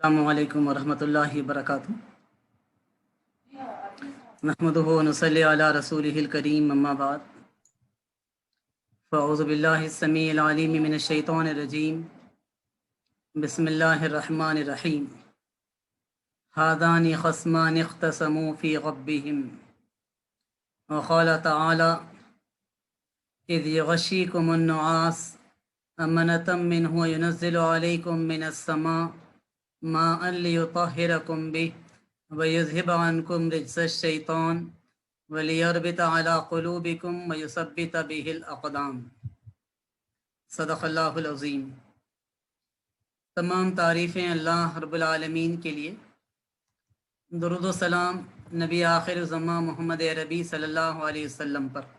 السلام علیکم ورحمۃ اللہ وبرکاتہ۔ نحمدہ ونصلی علی رسولہ الکریم، اما بعد، فاعوذ باللہ السمیع العلیم من الشیطان الرجیم، بسم اللہ الرحمن الرحیم۔ ھذان خصمان اختصموا فی ربہم، وقال تعالی اذ یغشیکم النعاس امنة منہ وینزل علیکم من السماء ماء لیطہرکم بہ وَيُذْهِبَ عَنْكُمْ رِجْزَ الشَّيْطَانِ وَلِيَرْبِطَ عَلَىٰ قُلُوبِكُمْ وَيُثَبِّتَ بِهِ الْأَقْدَامَ۔ صدق اللہ العظیم۔ تمام تعریفیں اللہ رب العالمین کے لیے، درود و سلام نبی آخر الزمان محمد عربی صلی اللہ علیہ وسلم پر۔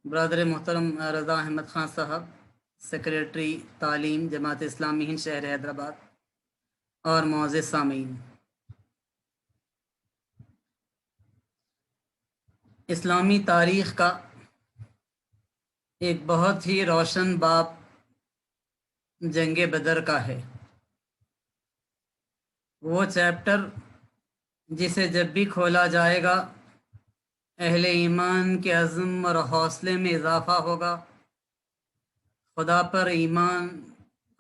برادر محترم رضا احمد خان صاحب، سیکریٹری تعلیم جماعت اسلامی ہند شہر حیدرآباد، اور معزز سامعین، اسلامی تاریخ کا ایک بہت ہی روشن باب جنگ بدر کا ہے۔ وہ چیپٹر جسے جب بھی کھولا جائے گا اہل ایمان کے عزم اور حوصلے میں اضافہ ہوگا، خدا پر ایمان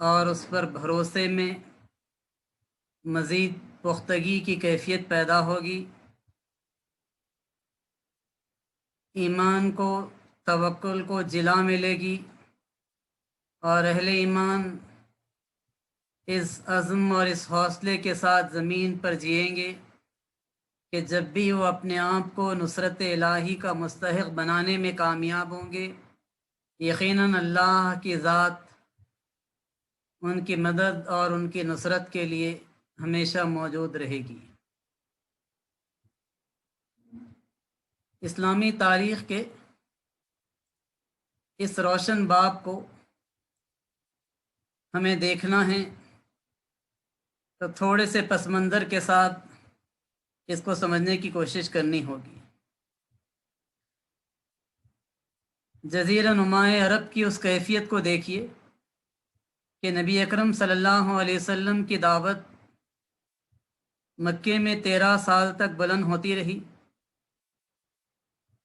اور اس پر بھروسے میں مزید پختگی کی کیفیت پیدا ہوگی، ایمان کو، توکل کو جلا ملے گی، اور اہل ایمان اس عزم اور اس حوصلے کے ساتھ زمین پر جئیں گے کہ جب بھی وہ اپنے آپ کو نصرت الہی کا مستحق بنانے میں کامیاب ہوں گے، یقیناً اللہ کی ذات ان کی مدد اور ان کی نصرت کے لیے ہمیشہ موجود رہے گی۔ اسلامی تاریخ کے اس روشن باب کو ہمیں دیکھنا ہے تو تھوڑے سے پس منظر کے ساتھ اس کو سمجھنے کی کوشش کرنی ہوگی۔ جزیرہ نمائے عرب کی اس کیفیت کو دیکھیے کہ نبی اکرم صلی اللہ علیہ وسلم کی دعوت مکے میں 13 سال تک بلند ہوتی رہی،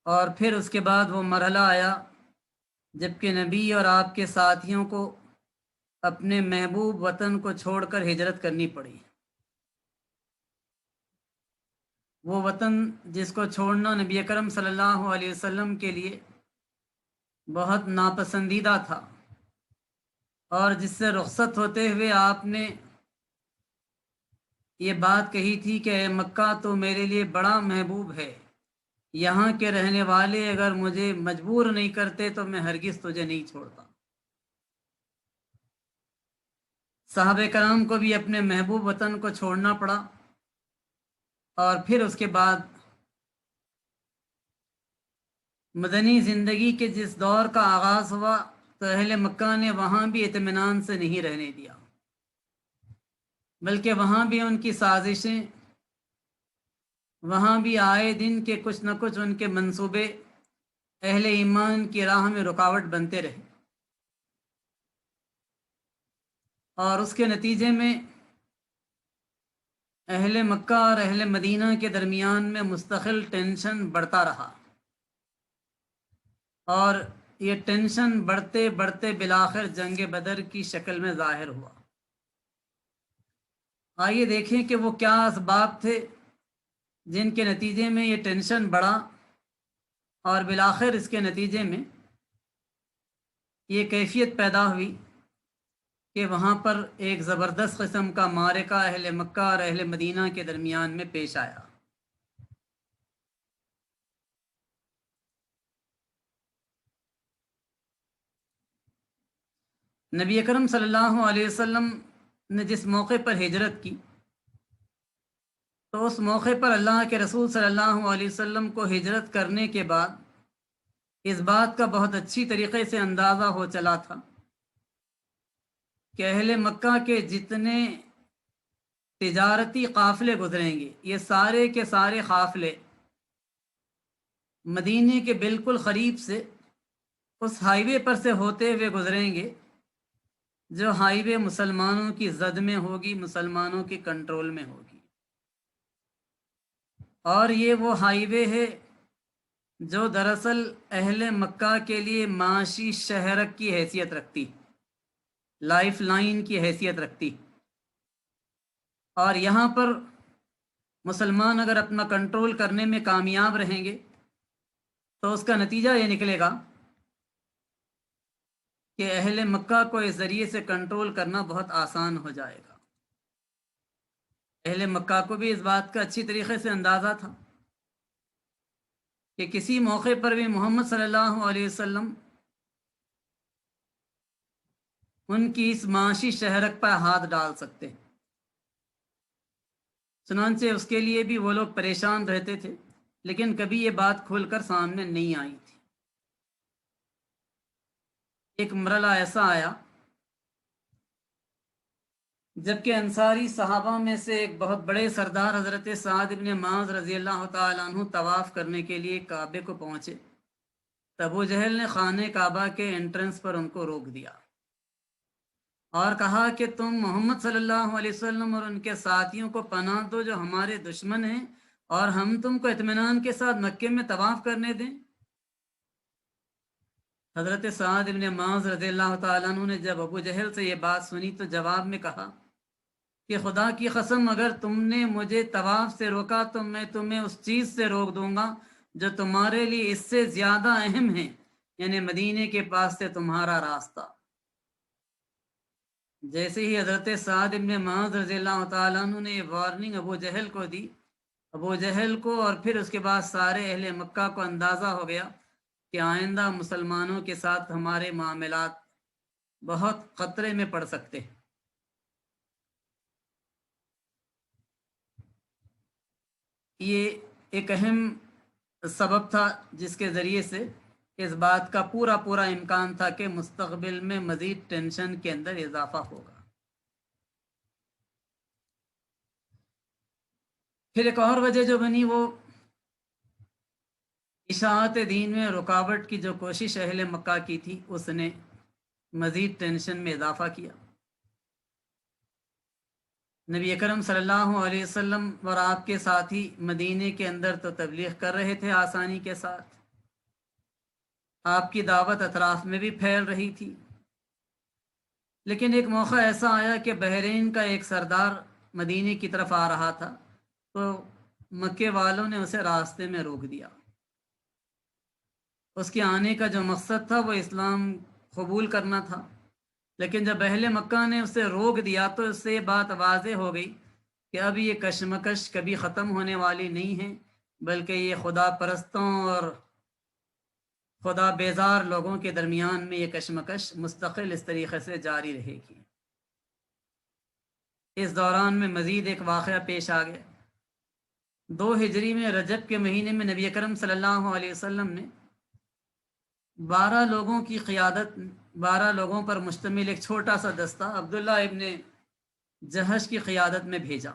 اور پھر اس کے بعد وہ مرحلہ آیا جبکہ نبی اور آپ کے ساتھیوں کو اپنے محبوب وطن کو چھوڑ کر ہجرت کرنی پڑی۔ وہ وطن جس کو چھوڑنا نبی اکرم صلی اللہ علیہ وسلم کے لیے بہت ناپسندیدہ تھا، اور جس سے رخصت ہوتے ہوئے آپ نے یہ بات کہی تھی کہ اے مکہ تو میرے لیے بڑا محبوب ہے، یہاں کے رہنے والے اگر مجھے مجبور نہیں کرتے تو میں ہرگز تجھے نہیں چھوڑتا۔ صحابہ کرام کو بھی اپنے محبوب وطن کو چھوڑنا پڑا، اور پھر اس کے بعد مدنی زندگی کے جس دور کا آغاز ہوا تو اہل مکہ نے وہاں بھی اطمینان سے نہیں رہنے دیا، بلکہ وہاں بھی ان کی سازشیں، وہاں بھی آئے دن کے کچھ نہ کچھ ان کے منصوبے اہل ایمان کی راہ میں رکاوٹ بنتے رہے، اور اس کے نتیجے میں اہل مکہ اور اہل مدینہ کے درمیان میں مستقل ٹینشن بڑھتا رہا، اور یہ ٹینشن بڑھتے بڑھتے بالآخر جنگ بدر کی شکل میں ظاہر ہوا۔ آئیے دیکھیں کہ وہ کیا اسباب تھے جن کے نتیجے میں یہ ٹینشن بڑھا، اور بالآخر اس کے نتیجے میں یہ کیفیت پیدا ہوئی کہ وہاں پر ایک زبردست قسم کا معرکہ اہل مکہ اور اہل مدینہ کے درمیان میں پیش آیا۔ نبی اکرم صلی اللہ علیہ وسلم نے جس موقع پر ہجرت کی تو اس موقع پر اللہ کے رسول صلی اللہ علیہ وسلم کو ہجرت کرنے کے بعد اس بات کا بہت اچھی طریقے سے اندازہ ہو چلا تھا کہ اہل مکہ کے جتنے تجارتی قافلے گزریں گے، یہ سارے کے سارے قافلے مدینے کے بالکل قریب سے اس ہائی وے پر سے ہوتے ہوئے گزریں گے، جو ہائی وے مسلمانوں کی زد میں ہوگی، مسلمانوں کے کنٹرول میں ہوگی، اور یہ وہ ہائی وے ہے جو دراصل اہل مکہ کے لیے معاشی شہرک کی حیثیت رکھتی، لائف لائن کی حیثیت رکھتی، اور یہاں پر مسلمان اگر اپنا کنٹرول کرنے میں کامیاب رہیں گے تو اس کا نتیجہ یہ نکلے گا کہ اہل مکہ کو اس ذریعے سے کنٹرول کرنا بہت آسان ہو جائے گا۔ اہل مکہ کو بھی اس بات کا اچھی طریقے سے اندازہ تھا کہ کسی موقع پر بھی محمد صلی اللہ علیہ وسلم ان کی اس معاشی شہرک پر ہاتھ ڈال سکتے، چنانچہ اس کے لیے بھی وہ لوگ پریشان رہتے تھے، لیکن کبھی یہ بات کھل کر سامنے نہیں آئی تھی۔ ایک مرحلہ ایسا آیا جبکہ انصاری صحابہ میں سے ایک بہت بڑے سردار حضرت سعد بن معاذ رضی اللہ تعالیٰ عنہ طواف کرنے کے لیے کعبے کو پہنچے، تب ابو جہل نے خانہ کعبہ کے انٹرنس پر ان کو روک دیا اور کہا کہ تم محمد صلی اللہ علیہ وسلم اور ان کے ساتھیوں کو پناہ دو جو ہمارے دشمن ہیں، اور ہم تم کو اطمینان کے ساتھ مکے میں طواف کرنے دیں۔ حضرت سعد بن معاذ رضی اللہ تعالیٰ عنہ نے جب ابو جہل سے یہ بات سنی تو جواب میں کہا کہ خدا کی قسم اگر تم نے مجھے طواف سے روکا تو میں تمہیں اس چیز سے روک دوں گا جو تمہارے لیے اس سے زیادہ اہم ہے، یعنی مدینے کے پاس سے تمہارا راستہ۔ جیسے ہی حضرت سعد بن معاذ رضی اللہ تعالیٰ عنہ نے یہ وارننگ ابو جہل کو دی، ابو جہل کو اور پھر اس کے بعد سارے اہل مکہ کو اندازہ ہو گیا کہ آئندہ مسلمانوں کے ساتھ ہمارے معاملات بہت خطرے میں پڑ سکتے ہیں۔ یہ ایک اہم سبب تھا جس کے ذریعے سے اس بات کا پورا امکان تھا کہ مستقبل میں مزید ٹینشن کے اندر اضافہ ہوگا۔ پھر ایک اور وجہ جو بنی وہ اشاعت دین میں رکاوٹ کی جو کوشش اہل مکہ کی تھی، اس نے مزید ٹینشن میں اضافہ کیا۔ نبی اکرم صلی اللہ علیہ وسلم اور آپ کے ساتھی مدینے کے اندر تو تبلیغ کر رہے تھے آسانی کے ساتھ، آپ کی دعوت اطراف میں بھی پھیل رہی تھی، لیکن ایک موقع ایسا آیا کہ بحرین کا ایک سردار مدینے کی طرف آ رہا تھا تو مکے والوں نے اسے راستے میں روک دیا۔ اس کے آنے کا جو مقصد تھا وہ اسلام قبول کرنا تھا، لیکن جب اہل مکہ نے اسے روک دیا تو اس سے یہ بات واضح ہو گئی کہ اب یہ کشمکش کبھی ختم ہونے والی نہیں ہے، بلکہ یہ خدا پرستوں اور خدا بیزار لوگوں کے درمیان میں یہ کشمکش مستقل اس طریقے سے جاری رہے گی۔ اس دوران میں مزید ایک واقعہ پیش آ گیا۔ 2 ہجری میں رجب کے مہینے میں نبی اکرم صلی اللہ علیہ وسلم نے 12 لوگوں کی قیادت، 12 لوگوں پر مشتمل ایک چھوٹا سا دستہ عبداللہ ابن جہش کی قیادت میں بھیجا۔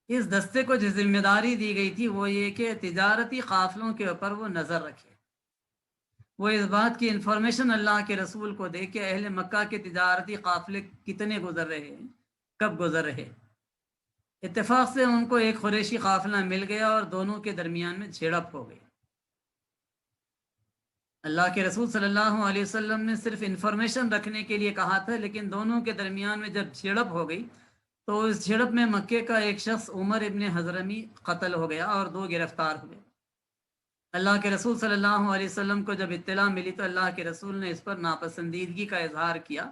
اس دستے کو جو ذمہ داری دی گئی تھی وہ یہ کہ تجارتی قافلوں کے اوپر وہ نظر رکھے، وہ اس بات کی انفارمیشن اللہ کے رسول کو دے کہ اہل مکہ کے تجارتی قافلے کتنے گزر رہے ہیں، کب گزر رہے۔ اتفاق سے ان کو ایک قریشی قافلہ مل گیا اور دونوں کے درمیان میں جھڑپ ہو گئی۔ اللہ کے رسول صلی اللہ علیہ وسلم نے صرف انفارمیشن رکھنے کے لیے کہا تھا، لیکن دونوں کے درمیان میں جب جھڑپ ہو گئی تو اس جھڑپ میں مکے کا ایک شخص عمر ابن حضرمی قتل ہو گیا اور 2 گرفتار ہوئے۔ اللہ کے رسول صلی اللہ علیہ وسلم کو جب اطلاع ملی تو اللہ کے رسول نے اس پر ناپسندیدگی کا اظہار کیا،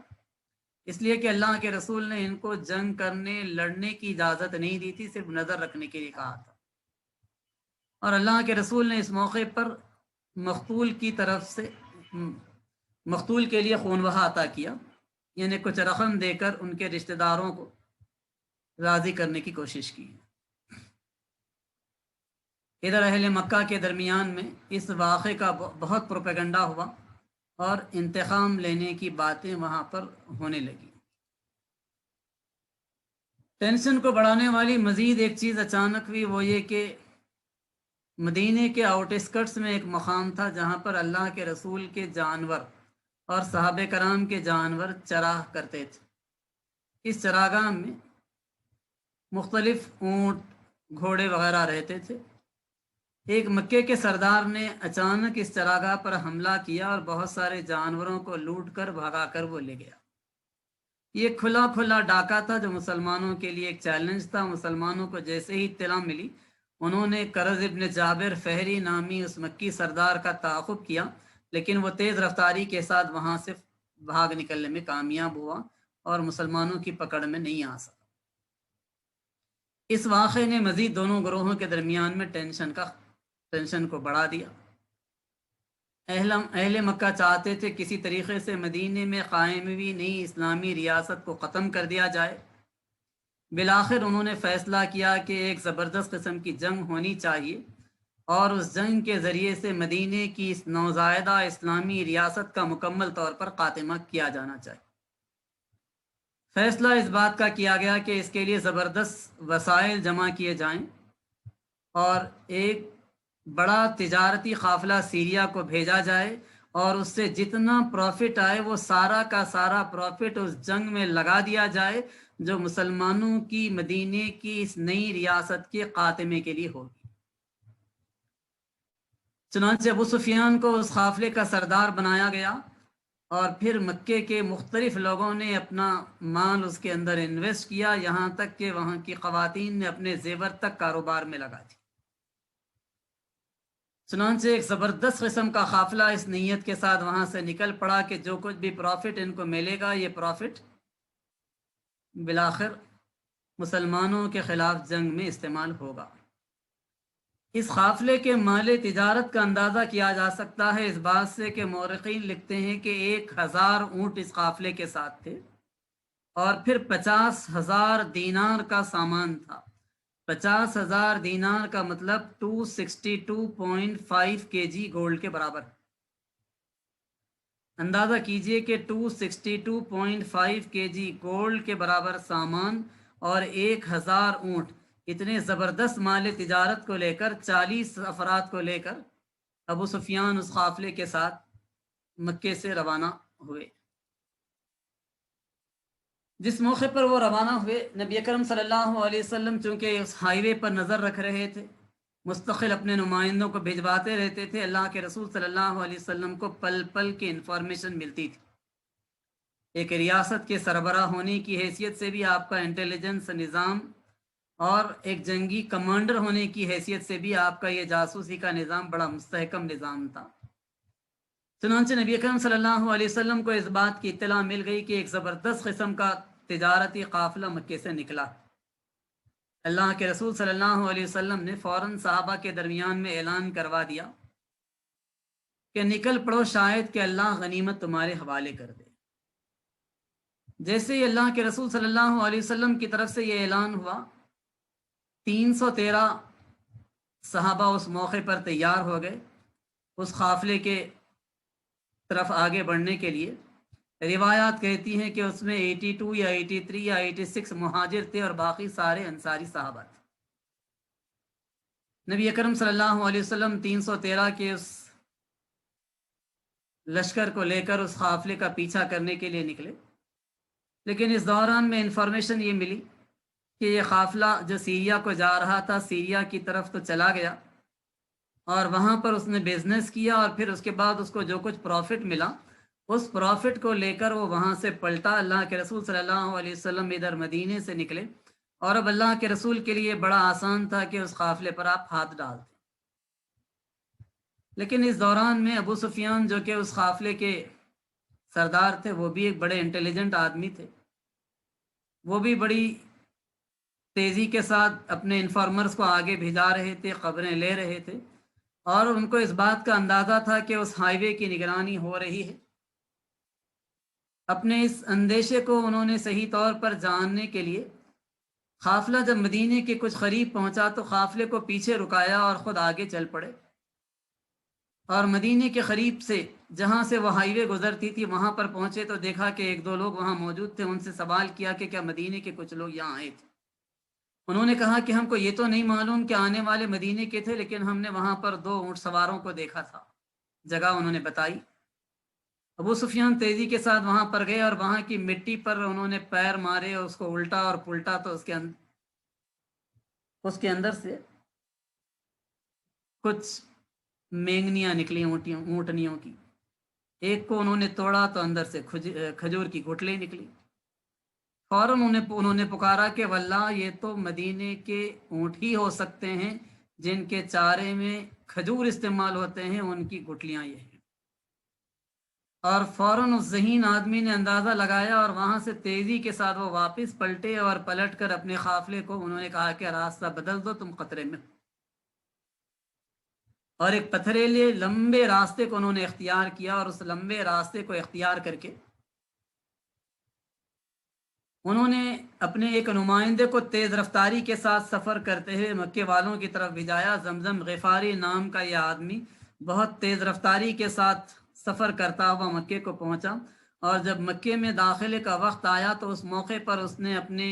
اس لیے کہ اللہ کے رسول نے ان کو جنگ کرنے لڑنے کی اجازت نہیں دی تھی، صرف نظر رکھنے کے لیے کہا تھا۔ اور اللہ کے رسول نے اس موقع پر مقتول کی طرف سے مقتول کے لیے خون بہا عطا کیا، یعنی کچھ رقم دے کر ان کے رشتہ داروں کو راضی کرنے کی کوشش کی۔ ادھر اہل مکہ کے درمیان میں اس واقعے کا بہت پروپیگنڈا ہوا اور انتقام لینے کی باتیں وہاں پر ہونے لگی۔ ٹینشن کو بڑھانے والی مزید ایک چیز اچانک ہوئی، وہ یہ کہ مدینے کے آؤٹ اسکرٹس میں ایک مقام تھا جہاں پر اللہ کے رسول کے جانور اور صحابہ کرام کے جانور چراہ کرتے تھے۔ اس چراگاہ میں مختلف اونٹ گھوڑے وغیرہ رہتے تھے۔ ایک مکے کے سردار نے اچانک اس چراگاہ پر حملہ کیا اور بہت سارے جانوروں کو لوٹ کر بھگا کر وہ لے گیا۔ یہ کھلا کھلا ڈاکہ تھا جو مسلمانوں کے لیے ایک چیلنج تھا۔ مسلمانوں کو جیسے ہی اطلاع ملی، انہوں نے کرز ابن جابر فہری نامی اس مکی سردار کا تعاقب کیا، لیکن وہ تیز رفتاری کے ساتھ وہاں سے بھاگ نکلنے میں کامیاب ہوا اور مسلمانوں کی پکڑ میں نہیں آ سکا۔ اس واقعے نے مزید دونوں گروہوں کے درمیان میں ٹینشن کو بڑھا دیا۔ اہل مکہ چاہتے تھے کسی طریقے سے مدینے میں قائم ہوئی نئی اسلامی ریاست کو ختم کر دیا جائے۔ بالآخر انہوں نے فیصلہ کیا کہ ایک زبردست قسم کی جنگ ہونی چاہیے اور اس جنگ کے ذریعے سے مدینے کی اس نوزائیدہ اسلامی ریاست کا مکمل طور پر خاتمہ کیا جانا چاہیے۔ فیصلہ اس بات کا کیا گیا کہ اس کے لیے زبردست وسائل جمع کیے جائیں اور ایک بڑا تجارتی قافلہ سیریا کو بھیجا جائے اور اس سے جتنا پروفٹ آئے وہ سارا کا سارا پروفٹ اس جنگ میں لگا دیا جائے جو مسلمانوں کی مدینے کی اس نئی ریاست کے خاتمے کے لیے ہوگی۔ چنانچہ ابو سفیان کو اس قافلے کا سردار بنایا گیا اور پھر مکے کے مختلف لوگوں نے اپنا مال اس کے اندر انویسٹ کیا، یہاں تک کہ وہاں کی خواتین نے اپنے زیور تک کاروبار میں لگا دی۔ چنانچہ ایک زبردست قسم کا قافلہ اس نیت کے ساتھ وہاں سے نکل پڑا کہ جو کچھ بھی پروفٹ ان کو ملے گا، یہ پروفٹ بالآخر مسلمانوں کے خلاف جنگ میں استعمال ہوگا۔ اس قافلے کے مال تجارت کا اندازہ کیا جا سکتا ہے اس بات سے کہ مورخین لکھتے ہیں کہ 1000 اونٹ اس قافلے کے ساتھ تھے اور پھر 50,000 دینار کا سامان تھا۔ 50,000 دینار کا مطلب 262.5 kg گولڈ کے برابر۔ اندازہ کیجئے کہ 262.5 kg گولڈ کے برابر سامان اور 1000 اونٹ، اتنے زبردست مال تجارت کو لے کر 40 افراد کو لے کر ابو سفیان اس قافلے کے ساتھ مکے سے روانہ ہوئے۔ جس موقع پر وہ روانہ ہوئے، نبی اکرم صلی اللہ علیہ وسلم چونکہ اس ہائی وے پر نظر رکھ رہے تھے، مستقل اپنے نمائندوں کو بھجواتے رہتے تھے۔ اللہ کے رسول صلی اللہ علیہ وسلم کو پل پل کی انفارمیشن ملتی تھی۔ ایک ریاست کے سربراہ ہونے کی حیثیت سے بھی آپ کا انٹیلیجنس نظام اور ایک جنگی کمانڈر ہونے کی حیثیت سے بھی آپ کا یہ جاسوسی کا نظام بڑا مستحکم نظام تھا۔ چنانچہ نبی اکرم صلی اللہ علیہ وسلم کو اس بات کی اطلاع مل گئی کہ ایک زبردست قسم کا تجارتی قافلہ مکے سے نکلا۔ اللہ کے رسول صلی اللہ علیہ وسلم نے فوراً صحابہ کے درمیان میں اعلان کروا دیا کہ نکل پڑو، شاید کہ اللہ غنیمت تمہارے حوالے کر دے۔ جیسے ہی اللہ کے رسول صلی اللہ علیہ وسلم کی طرف سے یہ اعلان ہوا، 313 صحابہ اس موقع پر تیار ہو گئے اس قافلے کے طرف آگے بڑھنے کے لیے۔ روایات کہتی ہیں کہ اس میں 82 یا 83 یا 86 مہاجر تھے اور باقی سارے انصاری صحابہ تھے۔ نبی اکرم صلی اللہ علیہ وسلم 313 کے اس لشکر کو لے کر اس قافلے کا پیچھا کرنے کے لیے نکلے، لیکن اس دوران میں انفارمیشن یہ ملی کہ یہ قافلہ جو سیریا کو جا رہا تھا، سیریا کی طرف تو چلا گیا اور وہاں پر اس نے بزنس کیا اور پھر اس کے بعد اس کو جو کچھ پروفٹ ملا، اس پروفٹ کو لے کر وہ وہاں سے پلٹا۔ اللہ کے رسول صلی اللہ علیہ وسلم ادھر مدینے سے نکلے اور اب اللہ کے رسول کے لیے بڑا آسان تھا کہ اس قافلے پر آپ ہاتھ ڈال دیں، لیکن اس دوران میں ابو سفیان جو کہ اس قافلے کے سردار تھے، وہ بھی ایک بڑے انٹیلیجنٹ آدمی تھے۔ وہ بھی بڑی تیزی کے ساتھ اپنے انفارمرز کو آگے بھیجا رہے تھے، خبریں لے رہے تھے اور ان کو اس بات کا اندازہ تھا کہ اس ہائی وے کی نگرانی ہو رہی ہے۔ اپنے اس اندیشے کو انہوں نے صحیح طور پر جاننے کے لیے قافلہ جب مدینے کے کچھ قریب پہنچا تو قافلے کو پیچھے رکایا اور خود آگے چل پڑے، اور مدینے کے قریب سے جہاں سے وہ ہائی وے گزرتی تھی وہاں پر پہنچے تو دیکھا کہ 1-2 لوگ وہاں موجود تھے۔ ان سے سوال کیا کہ کیا مدینے کے کچھ لوگ یہاں آئے تھے؟ انہوں نے کہا کہ ہم کو یہ تو نہیں معلوم کہ آنے والے مدینے کے تھے، لیکن ہم نے وہاں پر 2 اونٹ سواروں کو دیکھا تھا۔ جگہ انہوں نے بتائی۔ ابو سفیان تیزی کے ساتھ وہاں پر گئے اور وہاں کی مٹی پر انہوں نے پیر مارے اور اس کو الٹا اور پلٹا تو اس کے اندر سے کچھ مینگنیاں نکلی اونٹنیوں کی. ایک کو انہوں نے توڑا تو اندر سے کھجور کی گٹلی نکلی. فوراً انہوں نے پکارا کہ واللہ یہ تو مدینے کے اونٹ ہی ہو سکتے ہیں جن کے چارے میں کھجور استعمال ہوتے ہیں، ان کی گٹلیاں یہ ہیں. اور فوراً اس ذہین آدمی نے اندازہ لگایا اور وہاں سے تیزی کے ساتھ وہ واپس پلٹے اور پلٹ کر اپنے قافلے کو انہوں نے کہا کہ راستہ بدل دو، تم خطرے میں. اور ایک پتھریلے لمبے راستے کو انہوں نے اختیار کیا اور اس لمبے راستے کو اختیار کر کے انہوں نے اپنے ایک نمائندے کو تیز رفتاری کے ساتھ سفر کرتے ہوئے مکے والوں کی طرف بھیجایا. زمزم غفاری نام کا یہ آدمی بہت تیز رفتاری کے ساتھ سفر کرتا ہوا مکے کو پہنچا، اور جب مکے میں داخلے کا وقت آیا تو اس موقع پر اس نے اپنے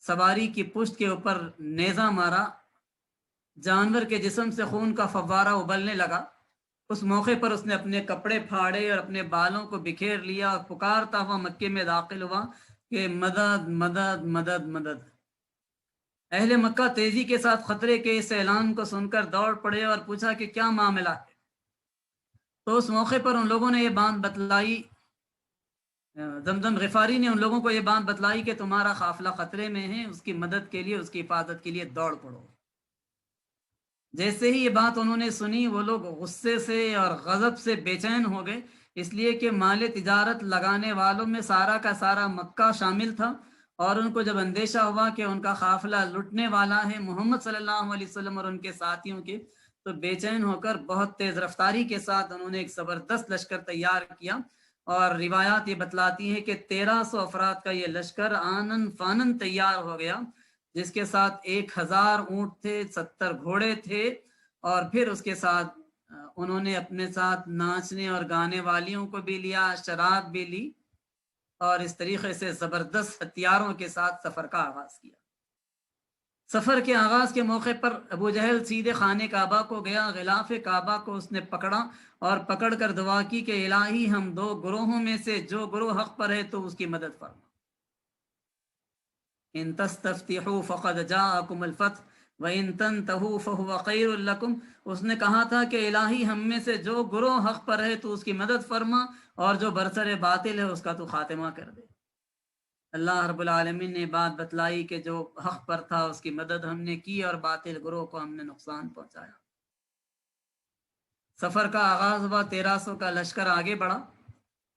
سواری کی پشت کے اوپر نیزہ مارا. جانور کے جسم سے خون کا فوارہ ابلنے لگا. اس موقع پر اس نے اپنے کپڑے پھاڑے اور اپنے بالوں کو بکھیر لیا اور پکارتا ہوا مکے میں داخل ہوا کہ مدد مدد مدد مدد. اہل مکہ تیزی کے ساتھ خطرے کے اس اعلان کو سن کر دوڑ پڑے اور پوچھا کہ کیا معاملہ ہے. تو اس موقع پر ان لوگوں نے یہ بات بتلائی، زمزم غفاری نے ان لوگوں کو یہ بات بتلائی کہ تمہارا قافلہ خطرے میں ہے، اس کی مدد کے لیے، اس کی حفاظت کے لیے دوڑ پڑو. جیسے ہی یہ بات انہوں نے سنی وہ لوگ غصے سے اور غضب سے بے چین ہو گئے، اس لیے کہ مال تجارت لگانے والوں میں سارا کا سارا مکہ شامل تھا، اور ان کو جب اندیشہ ہوا کہ ان کا قافلہ لٹنے والا ہے محمد صلی اللہ علیہ وسلم اور ان کے ساتھیوں کے، تو بے چین ہو کر بہت تیز رفتاری کے ساتھ انہوں نے ایک زبردست لشکر تیار کیا. اور روایات یہ بتلاتی ہیں کہ 1300 افراد کا یہ لشکر آنن فانن تیار ہو گیا، جس کے ساتھ 1000 اونٹ تھے، 70 گھوڑے تھے، اور پھر اس کے ساتھ انہوں نے اپنے ساتھ ناچنے اور گانے والیوں کو بھی لیا، شراب بھی لی، اور اس طریقے سے زبردست ہتھیاروں کے ساتھ سفر کا آغاز کیا. سفر کے آغاز کے موقع پر ابو جہل سیدھے خانے کعبہ کو گیا. غلاف کعبہ کو اس نے پکڑا اور پکڑ کر دعا کی کہ الہی ہم دو گروہوں میں سے جو گروہ حق پر ہے تو اس کی مدد فرما. ان تستفتحوا فقد جاءکم الفتح وان تنتهوا فهو خیر لکم. اس نے کہا تھا کہ الہی ہم میں سے جو گروہ حق پر ہے تو اس کی مدد فرما، اور جو برسر باطل ہے اس کا تو خاتمہ کر دے. اللہ رب العالمین نے بات بتلائی کہ جو حق پر تھا اس کی مدد ہم نے کی اور باطل گروہ کو ہم نے نقصان پہنچایا. سفر کا آغاز ہوا، 1300 کا لشکر آگے بڑھا.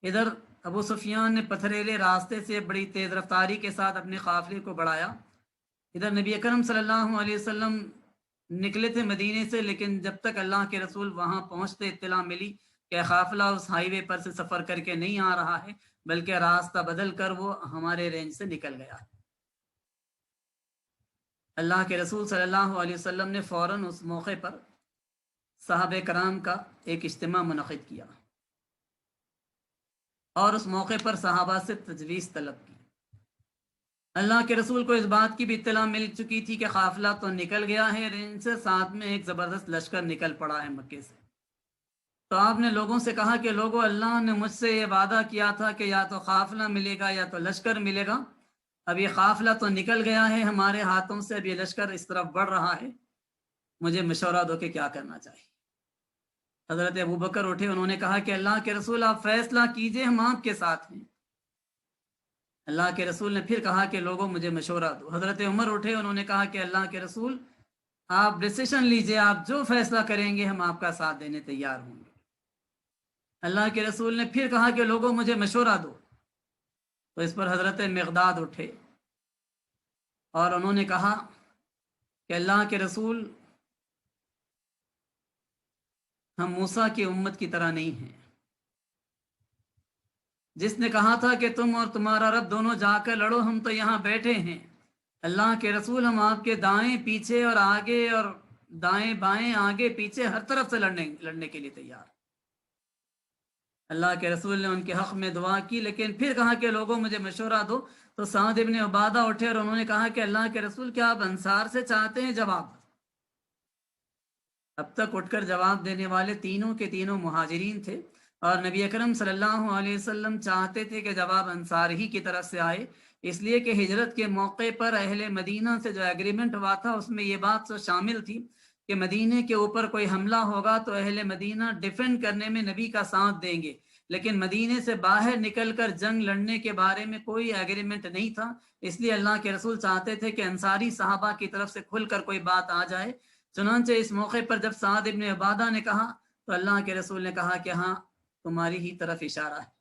ادھر ابو سفیان نے پتھریلے راستے سے بڑی تیز رفتاری کے ساتھ اپنے قافلے کو بڑھایا. ادھر نبی اکرم صلی اللہ علیہ وسلم نکلے تھے مدینے سے، لیکن جب تک اللہ کے رسول وہاں پہنچتے اطلاع ملی کہ قافلہ اس ہائی وے پر سے سفر کر کے نہیں آ رہا ہے بلکہ راستہ بدل کر وہ ہمارے رینج سے نکل گیا. اللہ کے رسول صلی اللہ علیہ وسلم نے فوراً اس موقع پر صحابہ کرام کا ایک اجتماع منعقد کیا اور اس موقع پر صحابہ سے تجویز طلب کی. اللہ کے رسول کو اس بات کی بھی اطلاع مل چکی تھی کہ قافلہ تو نکل گیا ہے رینج سے، ساتھ میں ایک زبردست لشکر نکل پڑا ہے مکے سے. تو آپ نے لوگوں سے کہا کہ لوگوں، اللہ نے مجھ سے یہ وعدہ کیا تھا کہ یا تو قافلہ ملے گا یا تو لشکر ملے گا. اب یہ قافلہ تو نکل گیا ہے ہمارے ہاتھوں سے، اب یہ لشکر اس طرف بڑھ رہا ہے، مجھے مشورہ دو کہ کیا کرنا چاہیے. حضرت ابوبکر اٹھے، انہوں نے کہا کہ اللہ کے رسول آپ فیصلہ کیجئے، ہم آپ کے ساتھ ہیں. اللہ کے رسول نے پھر کہا کہ لوگوں مجھے مشورہ دو. حضرت عمر اٹھے، انہوں نے کہا کہ اللہ کے رسول آپ ڈیسیشن لیجئے، آپ جو فیصلہ کریں گے ہم آپ کا ساتھ دینے تیار ہوں گے. اللہ کے رسول نے پھر کہا کہ لوگوں مجھے مشورہ دو. تو اس پر حضرت مقداد اٹھے اور انہوں نے کہا کہ اللہ کے رسول ہم موسیٰ کی امت کی طرح نہیں ہیں جس نے کہا تھا کہ تم اور تمہارا رب دونوں جا کر لڑو، ہم تو یہاں بیٹھے ہیں. اللہ کے رسول ہم آپ کے دائیں پیچھے اور آگے اور دائیں بائیں آگے پیچھے ہر طرف سے لڑنے کے لیے تیار. اللہ کے رسول نے ان کے حق میں دعا کی، لیکن پھر کہا کہ لوگوں مجھے مشورہ دو. تو سعد ابن عبادہ اٹھے اور انہوں نے کہا کہ اللہ کے رسول کیا آپ انصار سے چاہتے ہیں جواب؟ اب تک اٹھ کر جواب دینے والے تینوں کے تینوں مہاجرین تھے، اور نبی اکرم صلی اللہ علیہ وسلم چاہتے تھے کہ جواب انصار ہی کی طرف سے آئے، اس لیے کہ ہجرت کے موقع پر اہل مدینہ سے جو ایگریمنٹ ہوا تھا اس میں یہ بات تو شامل تھی کہ مدینہ کے اوپر کوئی حملہ ہوگا تو اہل مدینہ ڈیفینڈ کرنے میں نبی کا ساتھ دیں گے، لیکن مدینہ سے باہر نکل کر جنگ لڑنے کے بارے میں کوئی ایگریمنٹ نہیں تھا۔ اس لیے اللہ کے رسول چاہتے تھے کہ انصاری صحابہ کی طرف سے کھل کر کوئی بات آ جائے۔ چنانچہ اس موقع پر جب سعد ابن عبادہ نے کہا تو اللہ کے رسول نے کہا کہ ہاں تمہاری ہی طرف اشارہ ہے۔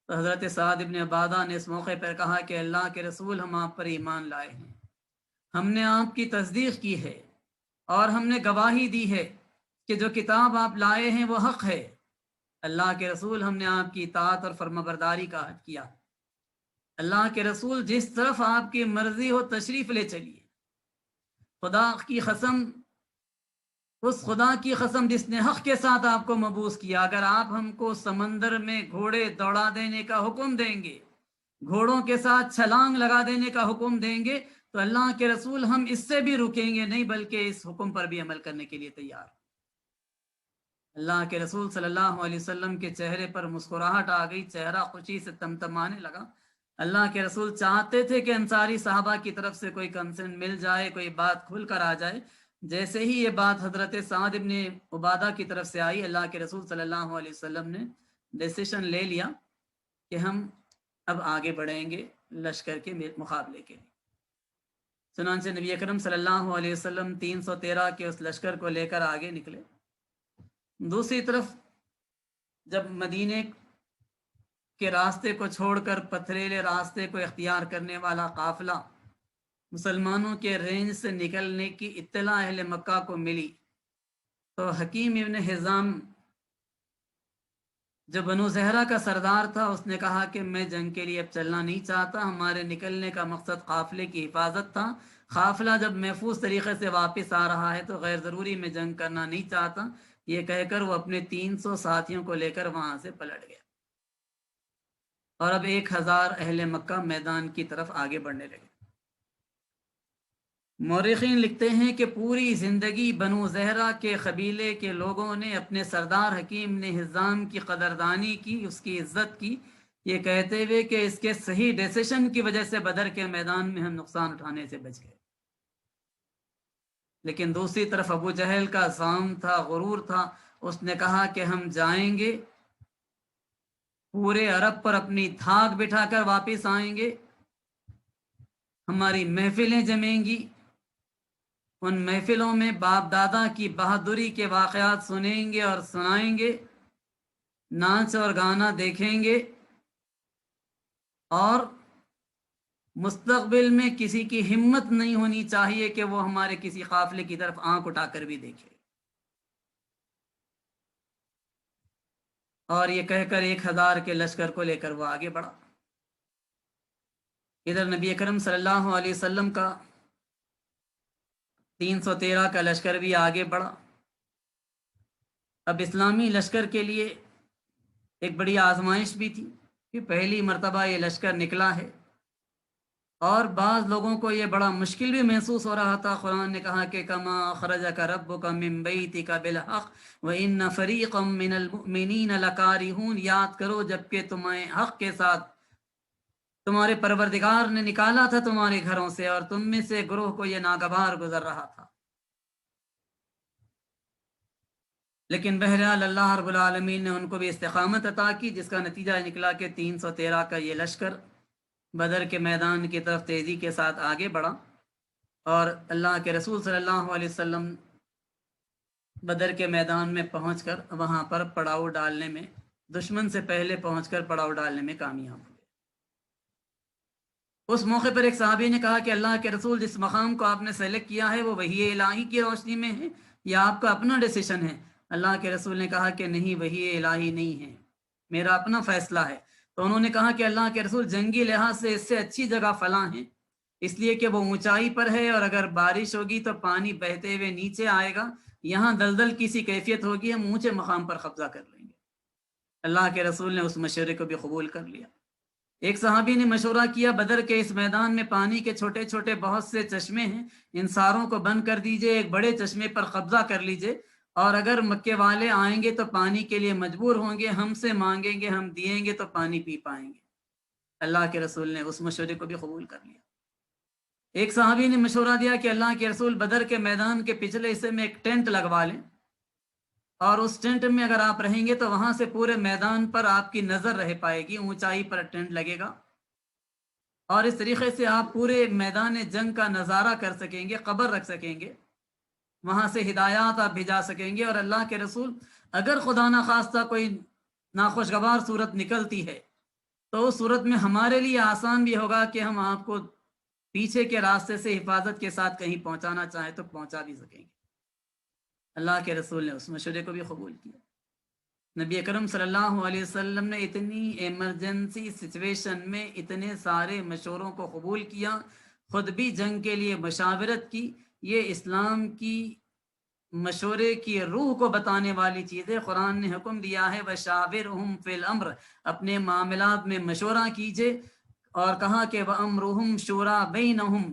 تو حضرت سعد ابن عبادہ نے اس موقع پر کہا کہ اللہ کے رسول ہم آپ پر ایمان لائے ہیں، ہم نے آپ کی تصدیق کی ہے اور ہم نے گواہی دی ہے کہ جو کتاب آپ لائے ہیں وہ حق ہے۔ اللہ کے رسول ہم نے آپ کی اطاعت اور فرمانبرداری کا عہد کیا۔ اللہ کے رسول جس طرف آپ کی مرضی ہو تشریف لے چلیے۔ خدا کی قسم، اس خدا کی قسم جس نے حق کے ساتھ آپ کو مبعوث کیا، اگر آپ ہم کو سمندر میں گھوڑے دوڑا دینے کا حکم دیں گے، گھوڑوں کے ساتھ چھلانگ لگا دینے کا حکم دیں گے، تو اللہ کے رسول ہم اس سے بھی رکیں گے نہیں، بلکہ اس حکم پر بھی عمل کرنے کے لیے تیار۔ اللہ کے رسول صلی اللہ علیہ وسلم کے چہرے پر مسکراہٹ آ گئی، چہرہ خوشی سے تمتمانے لگا۔ اللہ کے رسول چاہتے تھے کہ انصاری صحابہ کی طرف سے کوئی کنسرن مل جائے، کوئی بات کھل کر آ جائے۔ جیسے ہی یہ بات حضرت سعد ابن عبادہ کی طرف سے آئی، اللہ کے رسول صلی اللہ علیہ وسلم نے ڈیسیشن لے لیا کہ ہم اب آگے بڑھیں گے لشکر کے مقابلے کے لیے۔ چنانچہ نبی اکرم صلی اللہ علیہ وسلم 313 کے اس لشکر کو لے کر آگے نکلے۔ دوسری طرف جب مدینے کے راستے کو چھوڑ کر پتھریلے راستے کو اختیار کرنے والا قافلہ مسلمانوں کے رینج سے نکلنے کی اطلاع اہل مکہ کو ملی تو حکیم ابن حزام جو بنو زہرہ کا سردار تھا، اس نے کہا کہ میں جنگ کے لیے اب چلنا نہیں چاہتا، ہمارے نکلنے کا مقصد قافلے کی حفاظت تھا، قافلہ جب محفوظ طریقے سے واپس آ رہا ہے تو غیر ضروری میں جنگ کرنا نہیں چاہتا۔ یہ کہہ کر وہ اپنے 300 ساتھیوں کو لے کر وہاں سے پلٹ گیا اور اب 1000 اہل مکہ میدان کی طرف آگے بڑھنے لگے۔ مورخین لکھتے ہیں کہ پوری زندگی بنو زہرہ کے قبیلے کے لوگوں نے اپنے سردار حکیم نے حزام کی قدردانی کی، اس کی عزت کی، یہ کہتے ہوئے کہ اس کے صحیح ڈیسیشن کی وجہ سے بدر کے میدان میں ہم نقصان اٹھانے سے بچ گئے۔ لیکن دوسری طرف ابو جہل کا زعم تھا، غرور تھا، اس نے کہا کہ ہم جائیں گے، پورے عرب پر اپنی دھاک بٹھا کر واپس آئیں گے، ہماری محفلیں جمیں گی، ان محفلوں میں باپ دادا کی بہادری کے واقعات سنیں گے اور سنائیں گے، ناچ اور گانا دیکھیں گے، اور مستقبل میں کسی کی ہمت نہیں ہونی چاہیے کہ وہ ہمارے کسی قافلے کی طرف آنکھ اٹھا کر بھی دیکھے۔ اور یہ کہہ کر 1000 کے لشکر کو لے کر وہ آگے بڑھا۔ ادھر نبی اکرم صلی اللہ علیہ وسلم کا 313 کا لشکر بھی آگے بڑھا۔ اب اسلامی لشکر کے لیے ایک بڑی آزمائش بھی تھی کہ پہلی مرتبہ یہ لشکر نکلا ہے، اور بعض لوگوں کو یہ بڑا مشکل بھی محسوس ہو رہا تھا۔ قرآن نے کہا کہ کما اخرجک ربک من بیتک بالحق وان فریقا من المؤمنین لکارہون، یاد کرو جبکہ تمہیں حق کے ساتھ تمہارے پروردگار نے نکالا تھا تمہارے گھروں سے، اور تم میں سے گروہ کو یہ ناگوار گزر رہا تھا۔ لیکن بہرحال اللہ رب العالمین نے ان کو بھی استقامت عطا کی، جس کا نتیجہ نکلا کہ 313 کا یہ لشکر بدر کے میدان کی طرف تیزی کے ساتھ آگے بڑھا، اور اللہ کے رسول صلی اللہ علیہ وسلم بدر کے میدان میں پہنچ کر وہاں پر پڑاؤ ڈالنے میں، دشمن سے پہلے پہنچ کر پڑاؤ ڈالنے میں کامیاب ہوئے۔ اس موقع پر ایک صحابی نے کہا کہ اللہ کے رسول جس مقام کو آپ نے سلیکٹ کیا ہے وہ وحی الہی کی روشنی میں ہے یا آپ کا اپنا ڈیسیشن ہے؟ اللہ کے رسول نے کہا کہ نہیں، وحی الہی نہیں ہے، میرا اپنا فیصلہ ہے۔ تو انہوں نے کہا کہ اللہ کے رسول جنگی لحاظ سے اس سے اچھی جگہ فلاں ہے، اس لیے کہ وہ اونچائی پر ہے اور اگر بارش ہوگی تو پانی بہتے ہوئے نیچے آئے گا، یہاں دلدل کی سی کیفیت ہوگی، ہم اونچے مقام پر قبضہ کر لیں گے۔ اللہ کے رسول نے اس مشورے کو بھی قبول کر لیا۔ ایک صحابی نے مشورہ کیا بدر کے اس میدان میں پانی کے چھوٹے چھوٹے بہت سے چشمے ہیں، ان ساروں کو بند کر دیجئے، ایک بڑے چشمے پر قبضہ کر لیجئے اور اگر مکے والے آئیں گے تو پانی کے لیے مجبور ہوں گے، ہم سے مانگیں گے، ہم دیں گے تو پانی پی پائیں گے۔ اللہ کے رسول نے اس مشورے کو بھی قبول کر لیا۔ ایک صحابی نے مشورہ دیا کہ اللہ کے رسول، بدر کے میدان کے پچھلے حصے میں ایک ٹینٹ لگوا لیں، اور اس ٹینٹ میں اگر آپ رہیں گے تو وہاں سے پورے میدان پر آپ کی نظر رہ پائے گی، اونچائی پر ٹینٹ لگے گا، اور اس طریقے سے آپ پورے میدان جنگ کا نظارہ کر سکیں گے، خبر رکھ سکیں گے، وہاں سے ہدایات آپ بھیجا سکیں گے۔ اور اللہ کے رسول، اگر خدا نخواستہ کوئی ناخوشگوار صورت نکلتی ہے تو اس صورت میں ہمارے لیے آسان بھی ہوگا کہ ہم آپ کو پیچھے کے راستے سے حفاظت کے ساتھ کہیں پہنچانا چاہیں تو پہنچا بھی سکیں گے۔ اللہ کے رسول نے اس مشورے کو بھی قبول کیا۔ نبی اکرم صلی اللہ علیہ وسلم نے اتنی ایمرجنسی سچویشن میں اتنے سارے مشوروں کو قبول کیا، خود بھی جنگ کے لیے مشاورت کی۔ یہ اسلام کی مشورے کی روح کو بتانے والی چیز ہے۔ قرآن نے حکم دیا ہے وَشَاوِرْهُمْ فِي الْأَمْرِ، اپنے معاملات میں مشورہ کیجئے، اور کہا کہ وَأَمْرُهُمْ شُورَىٰ بَيْنَهُمْ،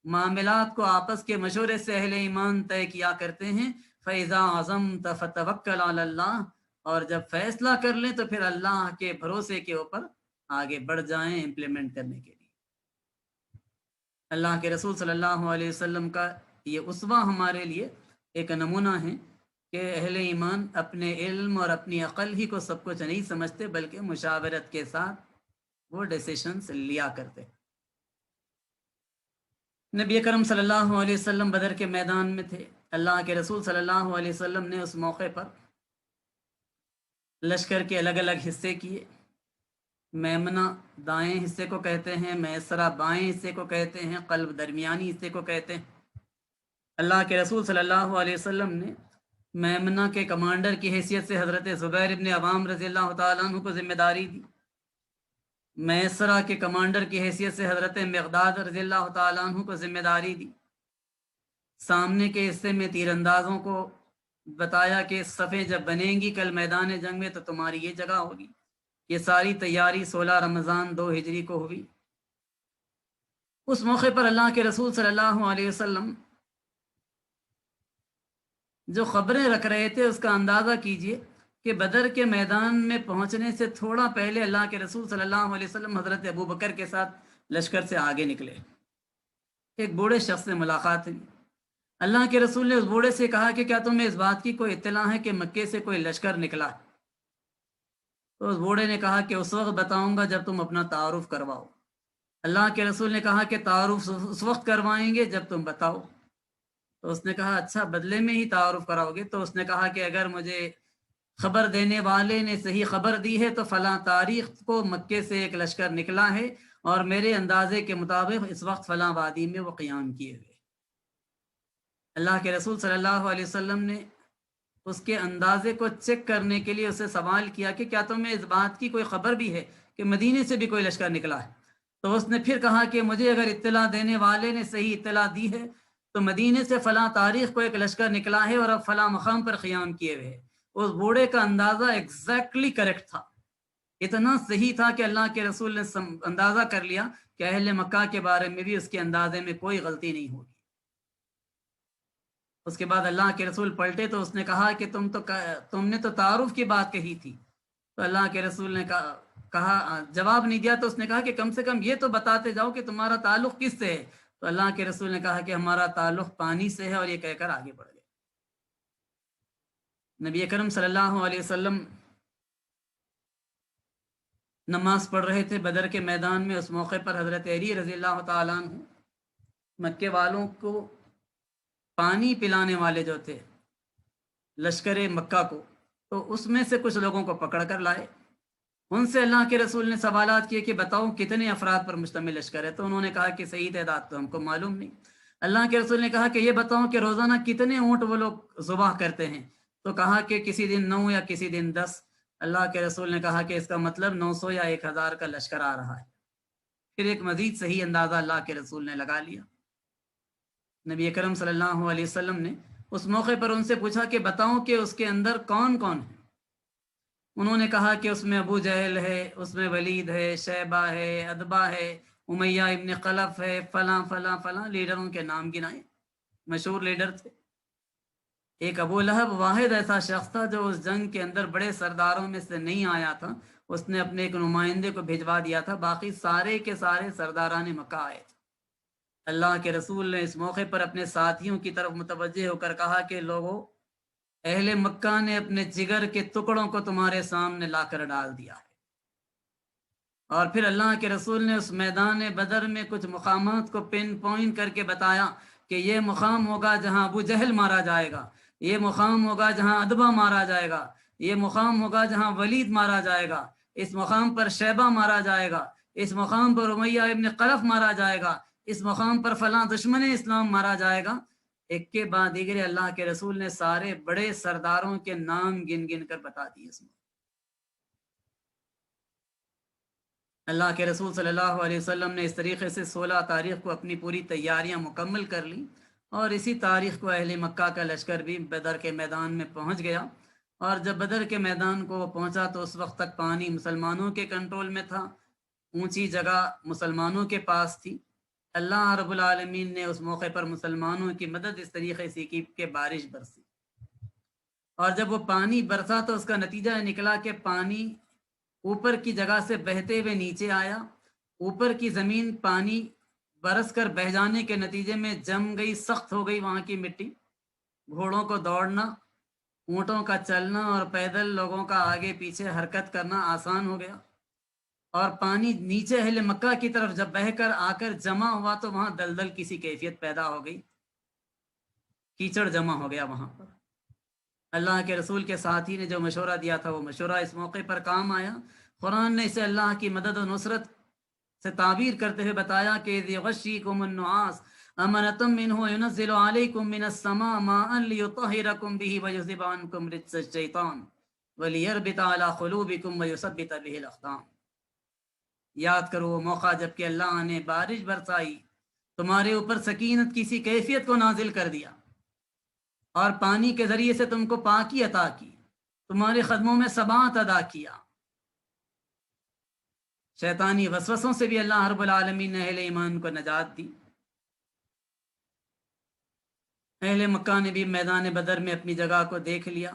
معاملات کو آپس کے مشورے سے اہل ایمان طے کیا کرتے ہیں۔ فَإِذَا عَزَمْتَ فَتَوَكَّلْ عَلَى اللَّهِ، اور جب فیصلہ کر لیں تو پھر اللہ کے بھروسے کے اوپر آگے بڑھ جائیں امپلیمنٹ کرنے کے لیے۔ اللہ کے رسول صلی اللہ علیہ وسلم کا یہ اسوہ ہمارے لیے ایک نمونہ ہے کہ اہل ایمان اپنے علم اور اپنی عقل ہی کو سب کچھ نہیں سمجھتے، بلکہ مشاورت کے ساتھ وہ ڈیسیشنز لیا کرتے۔ نبی اکرم صلی اللہ علیہ وسلم بدر کے میدان میں تھے۔ اللہ کے رسول صلی اللہ علیہ وسلم نے اس موقع پر لشکر کے الگ الگ حصے کیے۔ میمنہ دائیں حصے کو کہتے ہیں، میسرہ بائیں حصے کو کہتے ہیں، قلب درمیانی حصے کو کہتے ہیں۔ اللہ کے رسول صلی اللہ علیہ وسلم نے میمنہ کے کمانڈر کی حیثیت سے حضرت زبیر ابن عوام رضی اللہ تعالیٰ عنہ کو ذمہ داری دی۔ میسرہ کے کمانڈر کی حیثیت سے حضرت مقداد رضی اللہ تعالیٰ عنہ کو ذمہ داری دی۔ سامنے کے حصے میں تیر اندازوں کو بتایا کہ صفیں جب بنیں گی کل میدان جنگ میں تو تمہاری یہ جگہ ہوگی۔ یہ ساری تیاری 16 رمضان 2 ہجری کو ہوئی۔ اس موقع پر اللہ کے رسول صلی اللہ علیہ وسلم جو خبریں رکھ رہے تھے اس کا اندازہ کیجئے کہ بدر کے میدان میں پہنچنے سے تھوڑا پہلے اللہ کے رسول صلی اللہ علیہ وسلم حضرت ابو بکر کے ساتھ لشکر سے آگے نکلے۔ ایک بوڑھے شخص سے ملاقات ہوئی۔ اللہ کے رسول نے اس بوڑھے سے کہا کہ کیا تمہیں اس بات کی کوئی اطلاع ہے کہ مکے سے کوئی لشکر نکلا؟ تو اس بوڑھے نے کہا کہ اس وقت بتاؤں گا جب تم اپنا تعارف کرواؤ۔ اللہ کے رسول نے کہا کہ تعارف اس وقت کروائیں گے جب تم بتاؤ۔ تو اس نے کہا اچھا بدلے میں ہی تعارف کراؤ گے؟ تو اس نے کہا کہ اگر مجھے خبر دینے والے نے صحیح خبر دی ہے تو فلاں تاریخ کو مکے سے ایک لشکر نکلا ہے، اور میرے اندازے کے مطابق اس وقت فلاں وادی میں وہ قیام کیے ہوئے۔ اللہ کے رسول صلی اللہ علیہ وسلم نے اس کے اندازے کو چیک کرنے کے لیے اسے سوال کیا کہ کیا تمہیں اس بات کی کوئی خبر بھی ہے کہ مدینے سے بھی کوئی لشکر نکلا ہے؟ تو اس نے پھر کہا کہ مجھے اگر اطلاع دینے والے نے صحیح اطلاع دی ہے تو مدینے سے فلاں تاریخ کو ایک لشکر نکلا ہے اور اب فلاں مقام پر قیام کیے ہوئے ہے۔ اس بوڑھے کا اندازہ ایگزیکٹلی کریکٹ تھا، اتنا صحیح تھا کہ اللہ کے رسول نے اندازہ کر لیا کہ اہل مکہ کے بارے میں بھی اس کے اندازے میں کوئی غلطی نہیں ہوگی۔ اس کے بعد اللہ کے رسول پلٹے تو اس نے کہا کہ تم نے تو تعارف کی بات کہی تھی۔ تو اللہ کے رسول نے کہا جواب نہیں دیا، تو اس نے کہا کہ کم سے کم یہ تو بتاتے جاؤ کہ تمہارا تعلق کس سے ہے؟ تو اللہ کے رسول نے کہا کہ ہمارا تعلق پانی سے ہے، اور یہ کہہ کر آگے بڑھ گئے۔ نبی اکرم صلی اللہ علیہ وسلم نماز پڑھ رہے تھے بدر کے میدان میں۔ اس موقع پر حضرت علی رضی اللہ تعالیٰ عنہ مکے والوں کو پانی پلانے والے جو تھے لشکر مکہ کو، تو اس میں سے کچھ لوگوں کو پکڑ کر لائے۔ ان سے اللہ کے رسول نے سوالات کیے کہ بتاؤ کتنے افراد پر مشتمل لشکر ہے؟ تو انہوں نے کہا کہ صحیح تعداد تو ہم کو معلوم نہیں۔ اللہ کے رسول نے کہا کہ یہ بتاؤ کہ روزانہ کتنے اونٹ وہ لوگ ذبح کرتے ہیں؟ تو کہا کہ کسی دن 9 یا کسی دن 10۔ اللہ کے رسول نے کہا کہ اس کا مطلب 900 یا 1000 کا لشکر آ رہا ہے۔ پھر ایک مزید صحیح اندازہ اللہ کے رسول نے لگا لیا۔ نبی اکرم صلی اللہ علیہ وسلم نے اس موقع پر ان سے پوچھا کہ بتاؤ کہ اس کے اندر کون کون ہے؟ انہوں نے کہا کہ اس میں ابو جہل ہے، اس میں ولید ہے، شیبہ ہے، ادبہ ہے، امیہ ابن خلف ہے، فلاں فلاں فلاں لیڈروں کے نام گنائے، مشہور لیڈر تھے۔ ایک ابو لہب واحد ایسا شخص تھا جو اس جنگ کے اندر بڑے سرداروں میں سے نہیں آیا تھا، اس نے اپنے ایک نمائندے کو بھیجوا دیا تھا، باقی سارے کے سارے سرداران مکہ آئے تھے۔ اللہ کے رسول نے اس موقع پر اپنے ساتھیوں کی طرف متوجہ ہو کر کہا کہ لوگوں، اہل مکہ نے اپنے جگر کے ٹکڑوں کو تمہارے سامنے لا کر ڈال دیا ہے۔ اور پھر اللہ کے رسول نے اس میدان بدر میں کچھ مقامات کو پن پوائنٹ کر کے بتایا کہ یہ مقام ہوگا جہاں ابو جہل مارا جائے گا، یہ مقام ہوگا جہاں ادبا مارا جائے گا، یہ مقام ہوگا جہاں ولید مارا جائے گا، اس مقام پر شیبہ مارا جائے گا، اس مقام پر امیہ ابن خلف مارا جائے گا، اس مقام پر فلاں دشمن اسلام مارا جائے گا۔ ایک کے بعد دیگر اللہ کے رسول نے سارے بڑے سرداروں کے نام گن گن کر بتا دیے۔ اس میں اللہ کے رسول صلی اللہ علیہ وسلم نے اس طریقے سے 16 تاریخ کو اپنی پوری تیاریاں مکمل کر لی، اور اسی تاریخ کو اہل مکہ کا لشکر بھی بدر کے میدان میں پہنچ گیا۔ اور جب بدر کے میدان کو وہ پہنچا تو اس وقت تک پانی مسلمانوں کے کنٹرول میں تھا، اونچی جگہ مسلمانوں کے پاس تھی۔ اللہ رب العالمین نے اس موقع پر مسلمانوں کی مدد اس طریقے سے کی کہ بارش برسی، اور جب وہ پانی برسا تو اس کا نتیجہ نکلا کہ پانی اوپر کی جگہ سے بہتے ہوئے نیچے آیا، اوپر کی زمین پانی برس کر بہ جانے کے نتیجے میں جم گئی، سخت ہو گئی وہاں کی مٹی، گھوڑوں کو دوڑنا، اونٹوں کا چلنا اور پیدل لوگوں کا آگے پیچھے حرکت کرنا آسان ہو گیا۔ اور پانی نیچے اہل مکہ کی طرف جب بہ کر آ کر جمع ہوا تو وہاں دلدل کی سی کیفیت پیدا ہو گئی، کیچڑ جمع ہو گیا وہاں پر۔ اللہ کے رسول کے ساتھی نے جو مشورہ دیا تھا وہ مشورہ اس موقع پر کام آیا۔ قرآن نے اسے اللہ کی مدد و نصرت سے تعبیر کرتے ہوئے بتایا کہ اذ یغشیکم النعاس امنة منه ينزل عليكم من السماء ماء ليطهركم به ويذهب عنكم رجس الشيطان وليربط على قلوبكم ويثبت به الاقدام۔ یاد کرو وہ موقع جب کہ اللہ نے بارش برسائی، تمہارے اوپر سکینت کی سی کیفیت کو نازل کر دیا، اور پانی کے ذریعے سے تم کو پاکی عطا کی، تمہارے قدموں میں ثبات ادا کیا۔ شیطانی وسوسوں سے بھی اللہ رب العالمین نے اہل ایمان کو نجات دی۔ اہل مکہ نے بھی میدان بدر میں اپنی جگہ کو دیکھ لیا،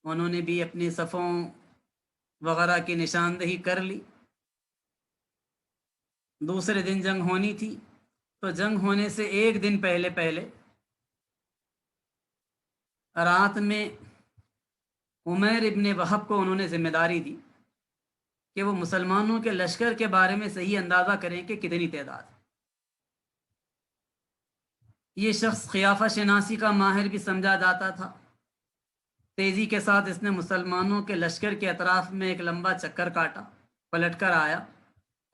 انہوں نے بھی اپنی صفوں وغیرہ کی نشاندہی کر لی۔ دوسرے دن جنگ ہونی تھی، تو جنگ ہونے سے ایک دن پہلے رات میں عمیر ابن وہب کو انہوں نے ذمہ داری دی کہ وہ مسلمانوں کے لشکر کے بارے میں صحیح اندازہ کریں کہ کتنی تعداد۔ یہ شخص قیافہ شناسی کا ماہر بھی سمجھا جاتا تھا۔ تیزی کے ساتھ اس نے مسلمانوں کے لشکر کے اطراف میں ایک لمبا چکر کاٹا، پلٹ کر آیا،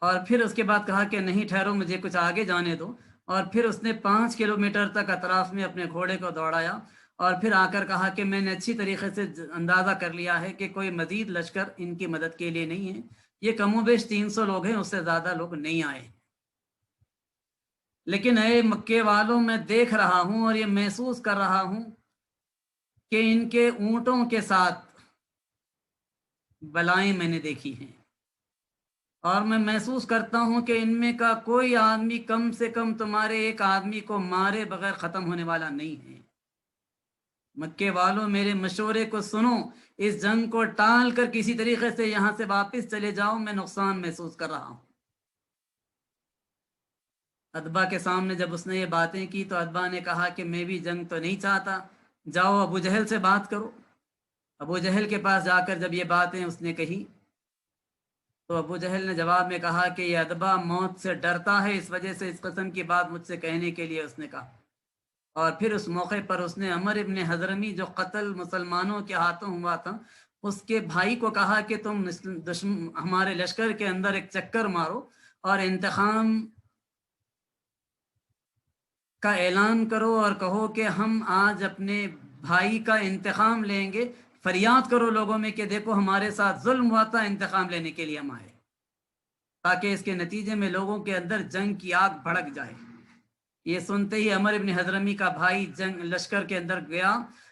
اور پھر اس کے بعد کہا کہ نہیں ٹھہرو، مجھے کچھ آگے جانے دو، اور پھر اس نے 5 کلومیٹر تک اطراف میں اپنے گھوڑے کو دوڑایا، اور پھر آ کر کہا کہ میں نے اچھی طریقے سے اندازہ کر لیا ہے کہ کوئی مزید لشکر ان کی مدد کے لیے نہیں ہے، یہ کم و بیش 300 لوگ ہیں، اس سے زیادہ لوگ نہیں آئے۔ لیکن اے مکے والوں، میں دیکھ رہا ہوں اور یہ محسوس کر رہا ہوں کہ ان کے اونٹوں کے ساتھ بلائیں میں نے دیکھی ہیں، اور میں محسوس کرتا ہوں کہ ان میں کا کوئی آدمی کم سے کم تمہارے ایک آدمی کو مارے بغیر ختم ہونے والا نہیں ہے۔ مکے والوں، میرے مشورے کو سنو، اس جنگ کو ٹال کر کسی طریقے سے یہاں سے واپس چلے جاؤ، میں نقصان محسوس کر رہا ہوں۔ ادبا کے سامنے جب اس نے یہ باتیں کی تو ادبا نے کہا کہ میں بھی جنگ تو نہیں چاہتا، جاؤ ابو جہل سے بات کرو۔ ابو جہل کے پاس جا کر جب یہ باتیں اس نے کہی تو ابو جہل نے جواب میں کہا کہ یہ ادبا موت سے ڈرتا ہے، اس وجہ سے اس قسم کی بات مجھ سے کہنے کے لیے اس نے کہا۔ اور پھر اس موقع پر اس نے عمر ابن حضرمی جو قتل مسلمانوں کے ہاتھوں ہوا تھا، اس کے بھائی کو کہا کہ تم ہمارے لشکر کے اندر ایک چکر مارو اور انتقام کا اعلان کرو، اور کہو کہ ہم آج اپنے بھائی کا انتقام لیں گے، فریاد کرو لوگوں میں کہ دیکھو ہمارے ساتھ ظلم ہوا تھا، انتقام لینے کے لیے ہم آئے، تاکہ اس کے نتیجے میں لوگوں کے اندر جنگ کی آگ بھڑک جائے۔ یہ سنتے ہی عمر ابن حضرمی کا بھائی جنگ لشکر کے اندر گیا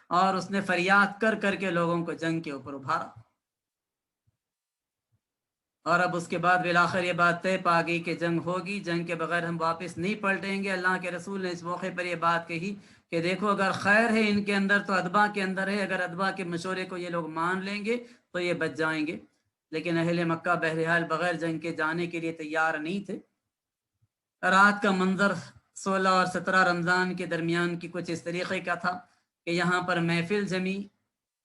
اور اس نے فریاد کر کر کے لوگوں کو جنگ کے اوپر ابھارا، اور اب اس کے بعد بالآخر یہ بات طے پا گئی کہ جنگ ہوگی، جنگ کے بغیر ہم واپس نہیں پلٹیں گے۔ اللہ کے رسول نے اس موقع پر یہ بات کہی کہ دیکھو اگر خیر ہے ان کے اندر تو ادبا کے اندر ہے، اگر ادبا کے مشورے کو یہ لوگ مان لیں گے تو یہ بچ جائیں گے، لیکن اہل مکہ بہرحال بغیر جنگ کے جانے کے لیے تیار نہیں تھے۔ رات کا منظر 16 اور 17 رمضان کے درمیان کی کچھ اس طریقے کا تھا کہ یہاں پر محفل جمی،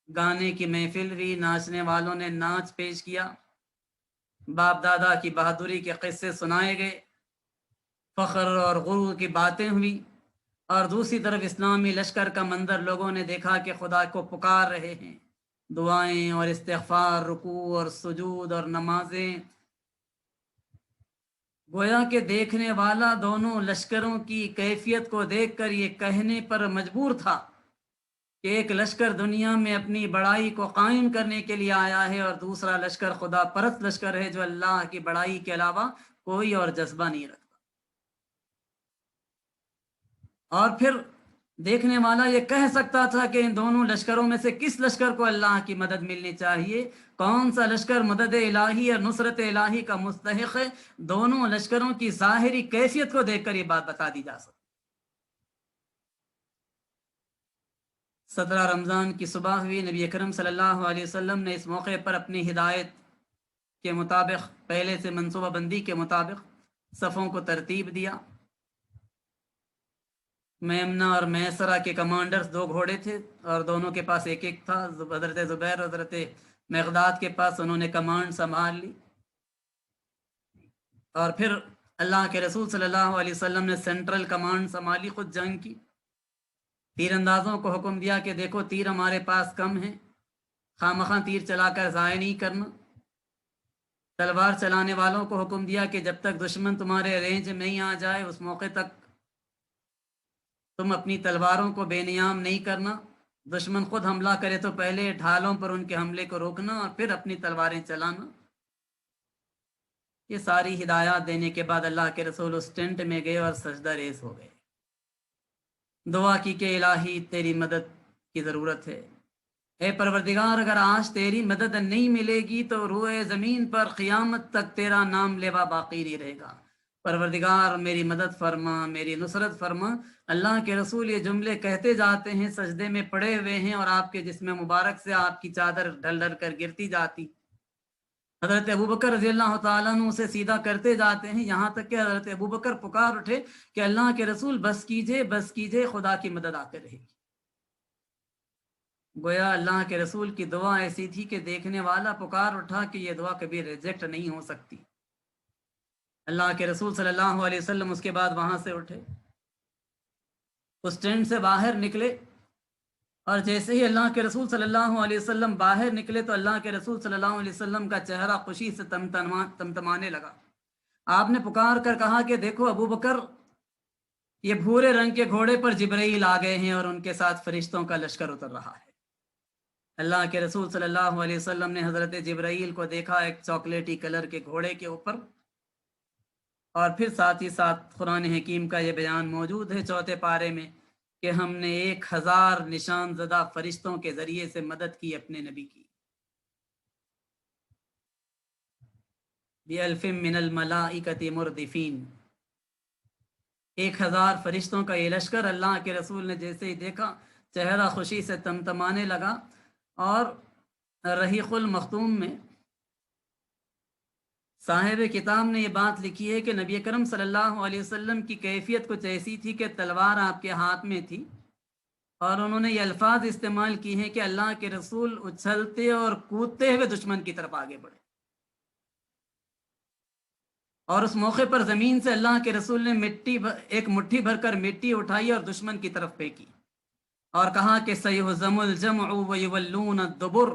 گانے کی محفل ہوئی، ناچنے والوں نے ناچ پیش کیا، باپ دادا کی بہادری کے قصے سنائے گئے، فخر اور غرور کی باتیں ہوئی، اور دوسری طرف اسلامی لشکر کا منظر لوگوں نے دیکھا کہ خدا کو پکار رہے ہیں، دعائیں اور استغفار، رکوع اور سجود اور نمازیں۔ گویا کہ دیکھنے والا دونوں لشکروں کی کیفیت کو دیکھ کر یہ کہنے پر مجبور تھا کہ ایک لشکر دنیا میں اپنی بڑائی کو قائم کرنے کے لیے آیا ہے اور دوسرا لشکر خدا پرست لشکر ہے جو اللہ کی بڑائی کے علاوہ کوئی اور جذبہ نہیں رکھتا۔ اور پھر دیکھنے والا یہ کہہ سکتا تھا کہ ان دونوں لشکروں میں سے کس لشکر کو اللہ کی مدد ملنی چاہیے، کون سا لشکر مدد الہی اور نصرت الہی کا مستحق ہے۔ دونوں لشکروں کی ظاہری کیفیت کو دیکھ کر یہ بات بتا دی جا سکتی۔ 17 رمضان کی صبح ہوئی، نبی اکرم صلی اللہ علیہ وسلم نے اس موقع پر اپنی ہدایت کے مطابق، پہلے سے منصوبہ بندی کے مطابق صفوں کو ترتیب دیا۔ میمنہ اور میسرہ کے کمانڈرز 2 گھوڑے تھے اور دونوں کے پاس ایک ایک تھا۔ حضرت زبیر اور حضرت مقداد کے پاس، انہوں نے کمانڈ سنبھال لی، اور پھر اللہ کے رسول صلی اللہ علیہ وسلم نے سینٹرل کمانڈ سنبھالی خود جنگ کی۔ تیر اندازوں کو حکم دیا کہ دیکھو تیر ہمارے پاس کم ہیں، خواہ تیر چلا کر ضائع نہیں کرنا۔ تلوار چلانے والوں کو حکم دیا کہ جب تک دشمن تمہارے رینج میں نہیں آ جائے اس موقع تک تم اپنی تلواروں کو بے نیام نہیں کرنا، دشمن خود حملہ کرے تو پہلے ڈھالوں پر ان کے حملے کو روکنا اور پھر اپنی تلواریں چلانا۔ یہ ساری ہدایات دینے کے بعد اللہ کے رسول اس ٹینٹ میں گئے اور سجدہ ریز ہو گئے، دعا کی کہ الہی تیری مدد کی ضرورت ہے، اے پروردگار اگر آج تیری مدد نہیں ملے گی تو روئے زمین پر قیامت تک تیرا نام لیوا باقی نہیں رہے گا، پروردگار میری مدد فرما، میری نصرت فرما۔ اللہ کے رسول یہ جملے کہتے جاتے ہیں، سجدے میں پڑے ہوئے ہیں، اور آپ کے جسم مبارک سے آپ کی چادر ڈھل ڈھل کر گرتی جاتی۔ حضرت ابوبکر رضی اللہ تعالیٰ عنہ اسے سیدھا کرتے جاتے ہیں، یہاں تک کہ حضرت ابوبکر پکار اٹھے کہ اللہ کے رسول بس کیجئے، بس کیجئے، خدا کی مدد آ کر رہے گی۔ گویا اللہ کے رسول کی دعا ایسی تھی کہ دیکھنے والا پکار اٹھا کہ یہ دعا کبھی ریجیکٹ نہیں ہو سکتی۔ اللہ کے رسول صلی اللہ علیہ وسلم اس کے بعد وہاں سے اٹھے، اس ٹینٹ سے باہر نکلے، اور جیسے ہی اللہ کے رسول صلی اللہ علیہ وسلم باہر نکلے تو اللہ کے رسول صلی اللہ علیہ وسلم کا چہرہ خوشی سے تمتمانے لگا۔ آپ نے پکار کر کہا کہ دیکھو ابو بکر، یہ بھورے رنگ کے گھوڑے پر جبرائیل آ گئے ہیں اور ان کے ساتھ فرشتوں کا لشکر اتر رہا ہے۔ اللہ کے رسول صلی اللہ علیہ وسلم نے حضرت جبرائیل کو دیکھا ایک چاکلیٹی کلر کے گھوڑے کے اوپر، اور پھر ساتھ ہی ساتھ قرآن حکیم کا یہ بیان موجود ہے 4 پارے میں کہ ہم نے 1000 نشان زدہ فرشتوں کے ذریعے سے مدد کی اپنے نبی کی۔ بِأَلْفٍ مِّنَ الْمَلَائِكَةِ مُرْدِفِينَ، 1000 فرشتوں کا یہ لشکر۔ اللہ کے رسول نے جیسے ہی دیکھا چہرہ خوشی سے تمتمانے لگا۔ اور رحیق المختوم میں صاحب کتاب نے یہ بات لکھی ہے کہ نبی اکرم صلی اللہ علیہ وسلم کی کیفیت کچھ ایسی تھی کہ تلوار آپ کے ہاتھ میں تھی، اور انہوں نے یہ الفاظ استعمال کی ہیں کہ اللہ کے رسول اچھلتے اور کودتے ہوئے دشمن کی طرف آگے بڑھے، اور اس موقع پر زمین سے اللہ کے رسول نے ایک مٹھی بھر کر مٹی اٹھائی اور دشمن کی طرف پھینکی، اور کہا کہ سیہزم الجمع ویولون الدبر،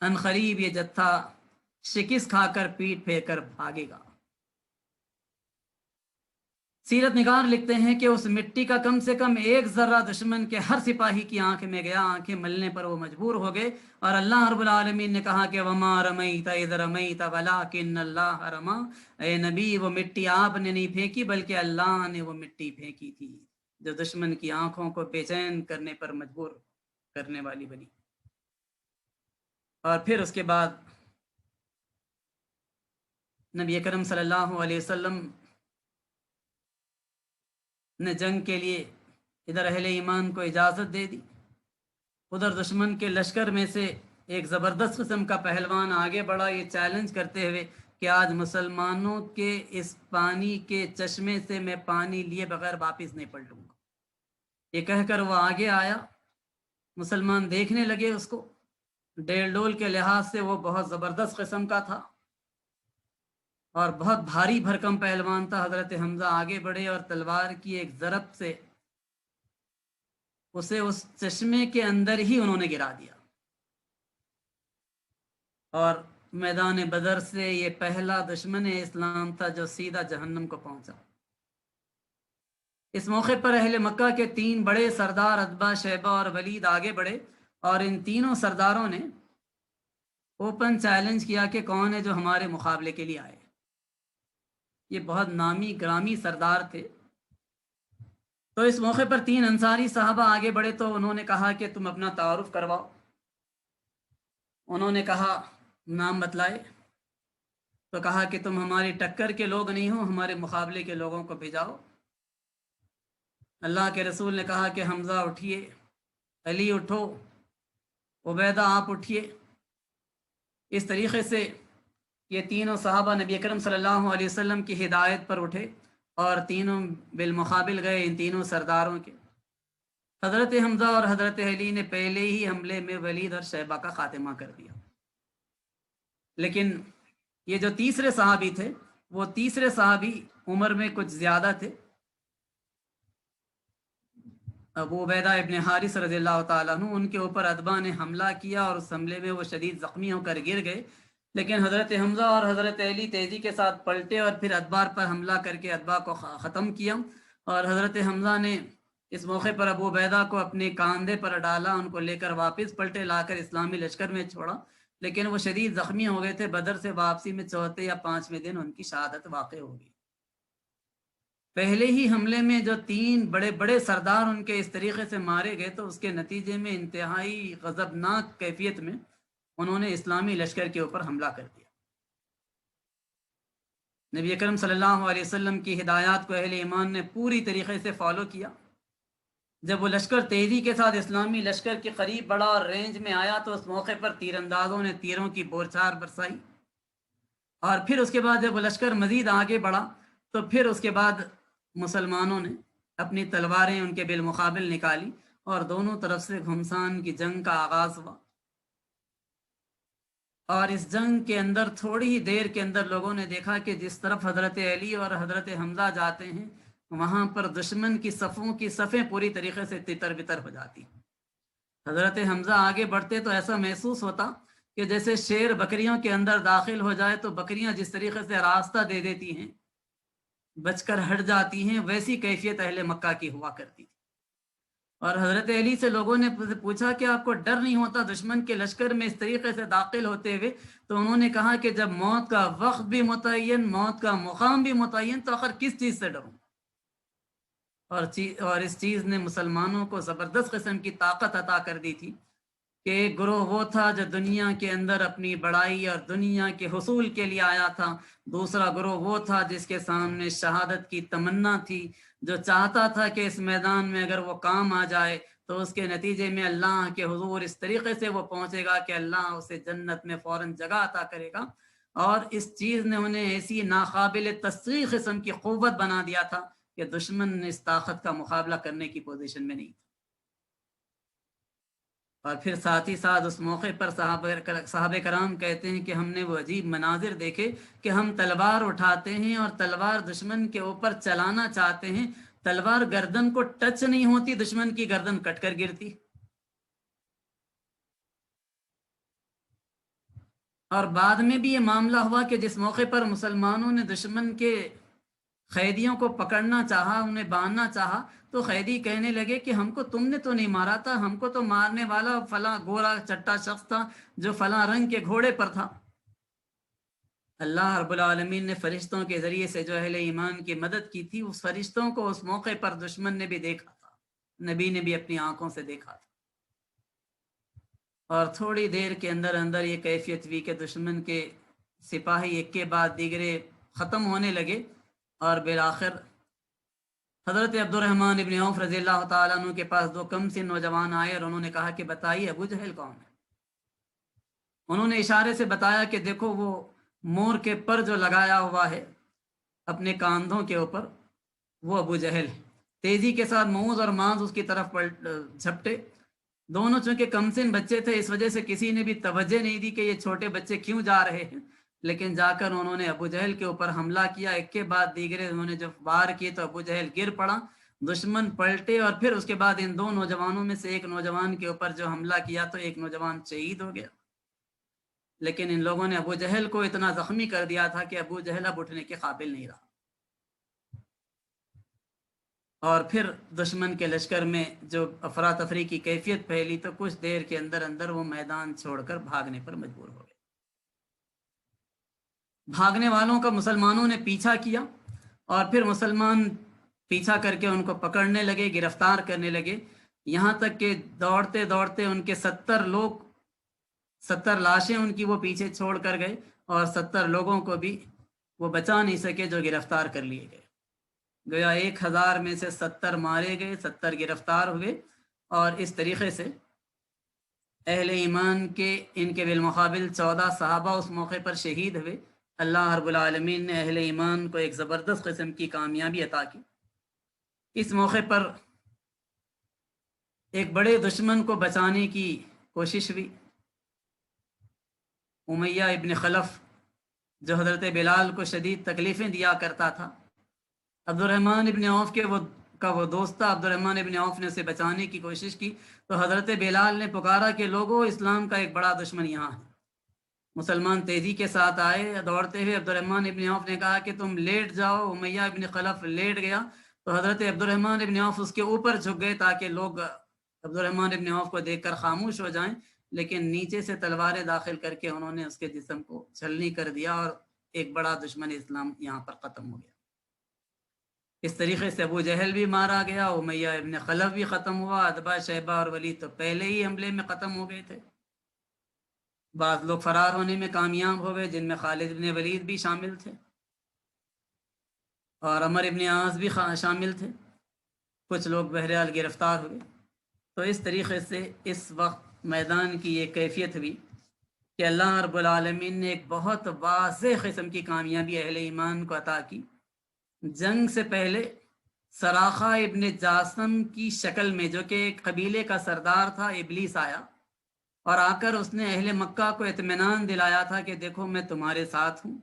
ان قریب یہ جتھا شکست کھا کر پیٹ پھیر کر بھاگے گا۔ سیرت نگار لکھتے ہیں کہ اس مٹی کا کم سے کم 1 ذرہ دشمن کے ہر سپاہی کی آنکھ میں گیا، آنکھیں ملنے پر وہ مجبور ہو گئے، اور اللہ رب العالمین نے کہا کہ وما رمیت اذ رمیت ولکن اللہ رما، اے نبی وہ مٹی آپ نے نہیں پھینکی بلکہ اللہ نے وہ مٹی پھینکی تھی جو دشمن کی آنکھوں کو بے چین کرنے پر مجبور کرنے والی بنی۔ اور پھر اس کے بعد نبی اکرم صلی اللہ علیہ وسلم نے جنگ کے لیے ادھر اہل ایمان کو اجازت دے دی، ادھر دشمن کے لشکر میں سے ایک زبردست قسم کا پہلوان آگے بڑھا یہ چیلنج کرتے ہوئے کہ آج مسلمانوں کے اس پانی کے چشمے سے میں پانی لیے بغیر واپس نہیں پلٹوں گا۔ یہ کہہ کر وہ آگے آیا، مسلمان دیکھنے لگے اس کو، ڈیل ڈول کے لحاظ سے وہ بہت زبردست قسم کا تھا اور بہت بھاری بھرکم پہلوان تھا۔ حضرت حمزہ آگے بڑھے اور تلوار کی ایک ضرب سے اسے اس چشمے کے اندر ہی انہوں نے گرا دیا، اور میدان بدر سے یہ پہلا دشمن اسلام تھا جو سیدھا جہنم کو پہنچا۔ اس موقع پر اہل مکہ کے 3 بڑے سردار عتبہ، شیبہ اور ولید آگے بڑھے، اور ان تینوں سرداروں نے اوپن چیلنج کیا کہ کون ہے جو ہمارے مقابلے کے لیے آئے۔ یہ بہت نامی گرامی سردار تھے۔ تو اس موقع پر 3 انصاری صحابہ آگے بڑھے تو انہوں نے کہا کہ تم اپنا تعارف کرواؤ۔ انہوں نے کہا، نام بتلائے تو کہا کہ تم ہماری ٹکر کے لوگ نہیں ہو، ہمارے مقابلے کے لوگوں کو بھیجاؤ۔ اللہ کے رسول نے کہا کہ حمزہ اٹھیے، علی اٹھو، عبیدہ آپ اٹھیے۔ اس طریقے سے یہ تینوں صحابہ نبی اکرم صلی اللہ علیہ وسلم کی ہدایت پر اٹھے اور تینوں بالمقابل گئے ان تینوں سرداروں کے۔ حضرت حمزہ اور حضرت علی نے پہلے ہی حملے میں ولید اور شیبہ کا خاتمہ کر دیا، لیکن یہ جو تیسرے صحابی تھے، وہ تیسرے صحابی عمر میں کچھ زیادہ تھے، ابو عبیدہ ابن حارث رضی اللہ تعالیٰ عنہ، ان کے اوپر عتبہ نے حملہ کیا اور اس حملے میں وہ شدید زخمی ہو کر گر گئے۔ لیکن حضرت حمزہ اور حضرت علی تیزی کے ساتھ پلٹے اور پھر ادبار پر حملہ کر کے ادبا کو ختم کیا، اور حضرت حمزہ نے اس موقع پر ابو عبیدہ کو اپنے کاندھے پر ڈالا، ان کو لے کر واپس پلٹے لا کر اسلامی لشکر میں چھوڑا، لیکن وہ شدید زخمی ہو گئے تھے۔ بدر سے واپسی میں چوتھے یا 5ویں دن ان کی شہادت واقع ہو گئی۔ پہلے ہی حملے میں جو 3 بڑے بڑے سردار ان کے اس طریقے سے مارے گئے، تو اس کے نتیجے میں انتہائی غضبناک کیفیت میں انہوں نے اسلامی لشکر کے اوپر حملہ کر دیا۔ نبی اکرم صلی اللہ علیہ وسلم کی ہدایات کو اہل ایمان نے پوری طریقے سے فالو کیا۔ جب وہ لشکر تیزی کے ساتھ اسلامی لشکر کے قریب بڑھا اور رینج میں آیا، تو اس موقع پر تیر اندازوں نے تیروں کی بورچھار برسائی، اور پھر اس کے بعد جب وہ لشکر مزید آگے بڑھا تو پھر اس کے بعد مسلمانوں نے اپنی تلواریں ان کے بالمقابل نکالی اور دونوں طرف سے گھمسان کی جنگ کا آغاز ہوا۔ اور اس جنگ کے اندر تھوڑی ہی دیر کے اندر لوگوں نے دیکھا کہ جس طرف حضرت علی اور حضرت حمزہ جاتے ہیں، وہاں پر دشمن کی صفوں کی صفیں پوری طریقے سے تتر بتر ہو جاتی۔ حضرت حمزہ آگے بڑھتے تو ایسا محسوس ہوتا کہ جیسے شیر بکریوں کے اندر داخل ہو جائے تو بکریاں جس طریقے سے راستہ دے دیتی ہیں، بچ کر ہٹ جاتی ہیں، ویسی کیفیت اہل مکہ کی ہوا کرتی تھی۔ اور حضرت علی سے لوگوں نے پوچھا کہ آپ کو ڈر نہیں ہوتا دشمن کے لشکر میں اس طریقے سے داخل ہوتے ہوئے؟ تو انہوں نے کہا کہ جب موت کا وقت بھی متعین، موت کا مقام بھی متعین، تو آخر کس چیز سے ڈروں؟ اور اس چیز نے مسلمانوں کو زبردست قسم کی طاقت عطا کر دی تھی کہ ایک گروہ وہ تھا جو دنیا کے اندر اپنی بڑائی اور دنیا کے حصول کے لیے آیا تھا، دوسرا گروہ وہ تھا جس کے سامنے شہادت کی تمنا تھی، جو چاہتا تھا کہ اس میدان میں اگر وہ کام آ جائے تو اس کے نتیجے میں اللہ کے حضور اس طریقے سے وہ پہنچے گا کہ اللہ اسے جنت میں فوراً جگہ عطا کرے گا۔ اور اس چیز نے انہیں ایسی ناقابل تصدیق قسم کی قوت بنا دیا تھا کہ دشمن اس طاقت کا مقابلہ کرنے کی پوزیشن میں نہیں تھا۔ اور پھر ساتھ ہی ساتھ اس موقع پر صحابہ کرام کہتے ہیں کہ ہم نے وہ عجیب مناظر دیکھے کہ ہم تلوار اٹھاتے ہیں اور تلوار دشمن کے اوپر چلانا چاہتے ہیں، تلوار گردن کو ٹچ نہیں ہوتی، دشمن کی گردن کٹ کر گرتی۔ اور بعد میں بھی یہ معاملہ ہوا کہ جس موقع پر مسلمانوں نے دشمن کے قیدیوں کو پکڑنا چاہا، انہیں باندھنا چاہا، تو قیدی کہنے لگے کہ ہم کو تم نے تو نہیں مارا تھا، ہم کو تو مارنے والا فلاں گورا چٹا شخص تھا جو فلاں رنگ کے گھوڑے پر تھا۔ اللہ رب العالمین نے فرشتوں کے ذریعے سے جو اہل ایمان کی مدد کی تھی، اس فرشتوں کو اس موقع پر دشمن نے بھی دیکھا تھا، نبی نے بھی اپنی آنکھوں سے دیکھا تھا، اور تھوڑی دیر کے اندر اندر یہ کیفیت ہوئی کہ دشمن کے سپاہی ایک کے بعد دیگرے ختم ہونے لگے، اور بالآخر حضرت عبد الرحمن ابن عوف رضی اللہ تعالیٰ عنہ کے پاس دو کم سن نوجوان آئے اور انہوں نے کہا کہ بتائیے ابو جہل کون ہے؟ انہوں نے اشارے سے بتایا کہ دیکھو وہ مور کے پر جو لگایا ہوا ہے اپنے کاندھوں کے اوپر، وہ ابو جہل ہے۔ تیزی کے ساتھ موز اور ماز اس کی طرف جھپٹے۔ دونوں چونکہ کمسن بچے تھے، اس وجہ سے کسی نے بھی توجہ نہیں دی کہ یہ چھوٹے بچے کیوں جا رہے ہیں، لیکن جا کر انہوں نے ابو جہل کے اوپر حملہ کیا۔ ایک کے بعد دیگرے انہوں نے جب وار کیے تو ابو جہل گر پڑا، دشمن پلٹے، اور پھر اس کے بعد ان دو نوجوانوں میں سے ایک نوجوان کے اوپر جو حملہ کیا تو ایک نوجوان شہید ہو گیا، لیکن ان لوگوں نے ابو جہل کو اتنا زخمی کر دیا تھا کہ ابو جہل اب اٹھنے کے قابل نہیں رہا، اور پھر دشمن کے لشکر میں جو افراتفری کی کیفیت پھیلی تو کچھ دیر کے اندر اندر وہ میدان چھوڑ کر بھاگنے پر مجبور ہو گئے۔ بھاگنے والوں کا مسلمانوں نے پیچھا کیا، اور پھر مسلمان پیچھا کر کے ان کو پکڑنے لگے، گرفتار کرنے لگے، یہاں تک کہ دوڑتے دوڑتے ان کے 70 لاشیں ان کی وہ پیچھے چھوڑ کر گئے، اور 70 لوگوں کو بھی وہ بچا نہیں سکے جو گرفتار کر لیے گئے۔ گویا 1000 میں سے 70 مارے گئے، 70 گرفتار ہوئے، اور اس طریقے سے اہل ایمان کے ان کے بالمقابل 14 صحابہ اس موقع پر شہید ہوئے۔ اللہ رب العالمین نے اہل ایمان کو ایک زبردست قسم کی کامیابی عطا کی۔ اس موقع پر ایک بڑے دشمن کو بچانے کی کوشش ہوئی۔ امیہ ابن خلف جو حضرت بلال کو شدید تکلیفیں دیا کرتا تھا، عبد الرحمن ابن عوف کا وہ دوست تھا، عبد الرحمن ابن عوف نے اسے بچانے کی کوشش کی تو حضرت بلال نے پکارا کہ لوگوں، اسلام کا ایک بڑا دشمن یہاں ہے۔ مسلمان تیزی کے ساتھ آئے دوڑتے ہوئے، عبد الرحمن ابن عوف نے کہا کہ تم لیٹ جاؤ۔ امیہ ابن خلف لیٹ گیا تو حضرت عبد الرحمن ابن عوف اس کے اوپر جھک گئے تاکہ لوگ عبد الرحمن ابن عوف کو دیکھ کر خاموش ہو جائیں، لیکن نیچے سے تلواریں داخل کر کے انہوں نے اس کے جسم کو چھلنی کر دیا، اور ایک بڑا دشمن اسلام یہاں پر ختم ہو گیا۔ اس طریقے سے ابو جہل بھی مارا گیا، امیہ ابن خلف بھی ختم ہوا، عتبہ، شیبہ اور ولید تو پہلے ہی حملے میں ختم ہو گئے تھے۔ بعض لوگ فرار ہونے میں کامیاب ہو گئے، جن میں خالد ابن ولید بھی شامل تھے اور عمر ابن عاص بھی شامل تھے۔ کچھ لوگ بہرحال گرفتار ہوئے۔ تو اس طریقے سے اس وقت میدان کی یہ کیفیت ہوئی کہ اللہ رب العالمین نے ایک بہت واضح قسم کی کامیابی اہل ایمان کو عطا کی۔ جنگ سے پہلے سراخہ ابن جاسم کی شکل میں، جو کہ ایک قبیلے کا سردار تھا، ابلیس آیا اور آ کر اس نے اہل مکہ کو اطمینان دلایا تھا کہ دیکھو میں تمہارے ساتھ ہوں۔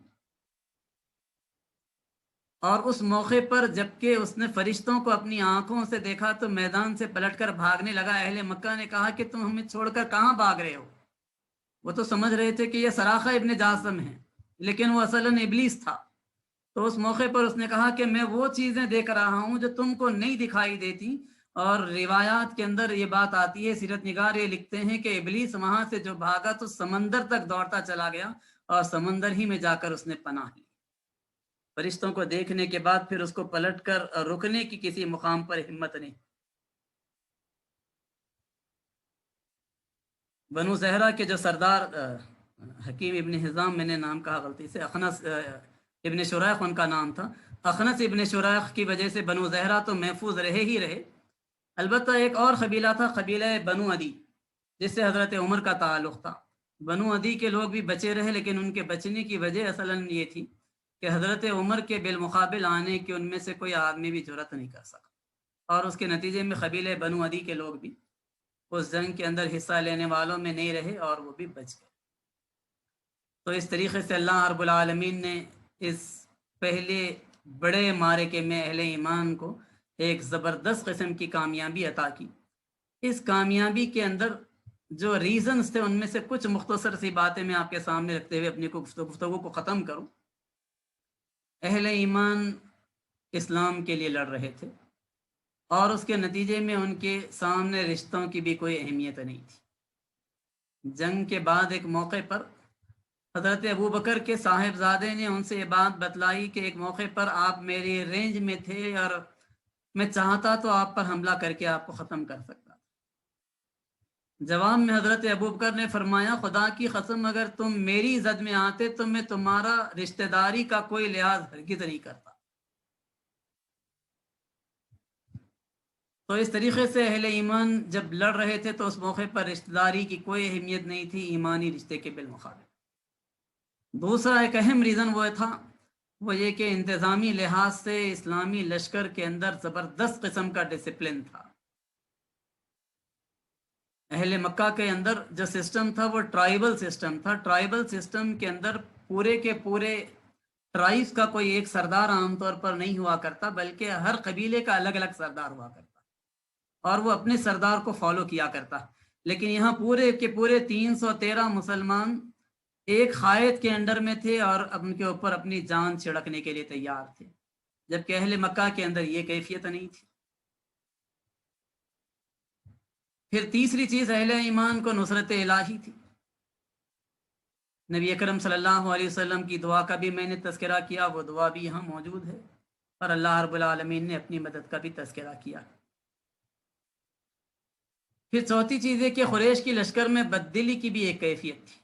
اور اس موقع پر جبکہ اس نے فرشتوں کو اپنی آنکھوں سے دیکھا تو میدان سے پلٹ کر بھاگنے لگا۔ اہل مکہ نے کہا کہ تم ہمیں چھوڑ کر کہاں بھاگ رہے ہو؟ وہ تو سمجھ رہے تھے کہ یہ سراخہ ابن جاسم ہے، لیکن وہ اصلاً ابلیس تھا۔ تو اس موقع پر اس نے کہا کہ میں وہ چیزیں دیکھ رہا ہوں جو تم کو نہیں دکھائی دیتی، اور روایات کے اندر یہ بات آتی ہے، سیرت نگار یہ لکھتے ہیں کہ ابلیس وہاں سے جو بھاگا تو سمندر تک دوڑتا چلا گیا، اور سمندر ہی میں جا کر اس نے پناہ لی۔ فرشتوں کو دیکھنے کے بعد پھر اس کو پلٹ کر رکنے کی کسی مقام پر ہمت نہیں۔ بنو زہرہ کے جو سردار حکیم ابن حزام، میں نے نام کہا غلطی سے، اخنس ابن شریح ان کا نام تھا۔ اخنس ابن شریح کی وجہ سے بنو زہرہ تو محفوظ رہے ہی رہے، البتہ ایک اور قبیلہ تھا، قبیلہ بنو عدی، جس سے حضرت عمر کا تعلق تھا۔ بنو عدی کے لوگ بھی بچے رہے، لیکن ان کے بچنے کی وجہ اصلاً یہ تھی کہ حضرت عمر کے بالمقابل آنے کی ان میں سے کوئی آدمی بھی جرأت نہیں کر سکا، اور اس کے نتیجے میں قبیلہ بنو عدی کے لوگ بھی اس جنگ کے اندر حصہ لینے والوں میں نہیں رہے اور وہ بھی بچ گئے۔ تو اس طریقے سے اللہ رب العالمین نے اس پہلے بڑے معرکے میں اہل ایمان کو ایک زبردست قسم کی کامیابی عطا کی۔ اس کامیابی کے اندر جو ریزنز تھے ان میں سے کچھ مختصر سی باتیں میں آپ کے سامنے رکھتے ہوئے اپنی گفتگو کو ختم کروں۔ اہل ایمان اسلام کے لیے لڑ رہے تھے، اور اس کے نتیجے میں ان کے سامنے رشتوں کی بھی کوئی اہمیت نہیں تھی۔ جنگ کے بعد ایک موقع پر حضرت ابو بکر کے صاحبزادے نے ان سے یہ بات بتلائی کہ ایک موقع پر آپ میری رینج میں تھے اور میں چاہتا تو آپ پر حملہ کر کے آپ کو ختم کر سکتا تھا، جواب میں حضرت ابوبکر نے فرمایا خدا کی قسم اگر تم میری زد میں آتے تو میں تمہارا رشتہ داری کا کوئی لحاظ ہرگز نہیں کرتا۔ تو اس طریقے سے اہل ایمان جب لڑ رہے تھے تو اس موقع پر رشتہ داری کی کوئی اہمیت نہیں تھی ایمانی رشتے کے بالمقابل۔ دوسرا ایک اہم ریزن وہ تھا، وہ یہ کہ انتظامی لحاظ سے اسلامی لشکر کے اندر زبردست قسم کا ڈسپلن تھا۔ اہل مکہ کے اندر جو سسٹم تھا وہ ٹرائبل سسٹم تھا۔ ٹرائبل سسٹم کے اندر پورے کے پورے ٹرائبس کا کوئی ایک سردار عام طور پر نہیں ہوا کرتا، بلکہ ہر قبیلے کا الگ الگ سردار ہوا کرتا اور وہ اپنے سردار کو فالو کیا کرتا۔ لیکن یہاں پورے کے پورے 313 مسلمان ایک قائد کے انڈر میں تھے اور ان کے اوپر اپنی جان چھڑکنے کے لیے تیار تھے، جبکہ اہل مکہ کے اندر یہ کیفیت نہیں تھی۔ پھر تیسری چیز اہل ایمان کو نصرت الہی تھی۔ نبی اکرم صلی اللہ علیہ وسلم کی دعا کا بھی میں نے تذکرہ کیا، وہ دعا بھی یہاں موجود ہے، اور اللہ رب العالمین نے اپنی مدد کا بھی تذکرہ کیا۔ پھر چوتھی چیز ہے کہ قریش کی لشکر میں بددلی کی بھی ایک کیفیت تھی۔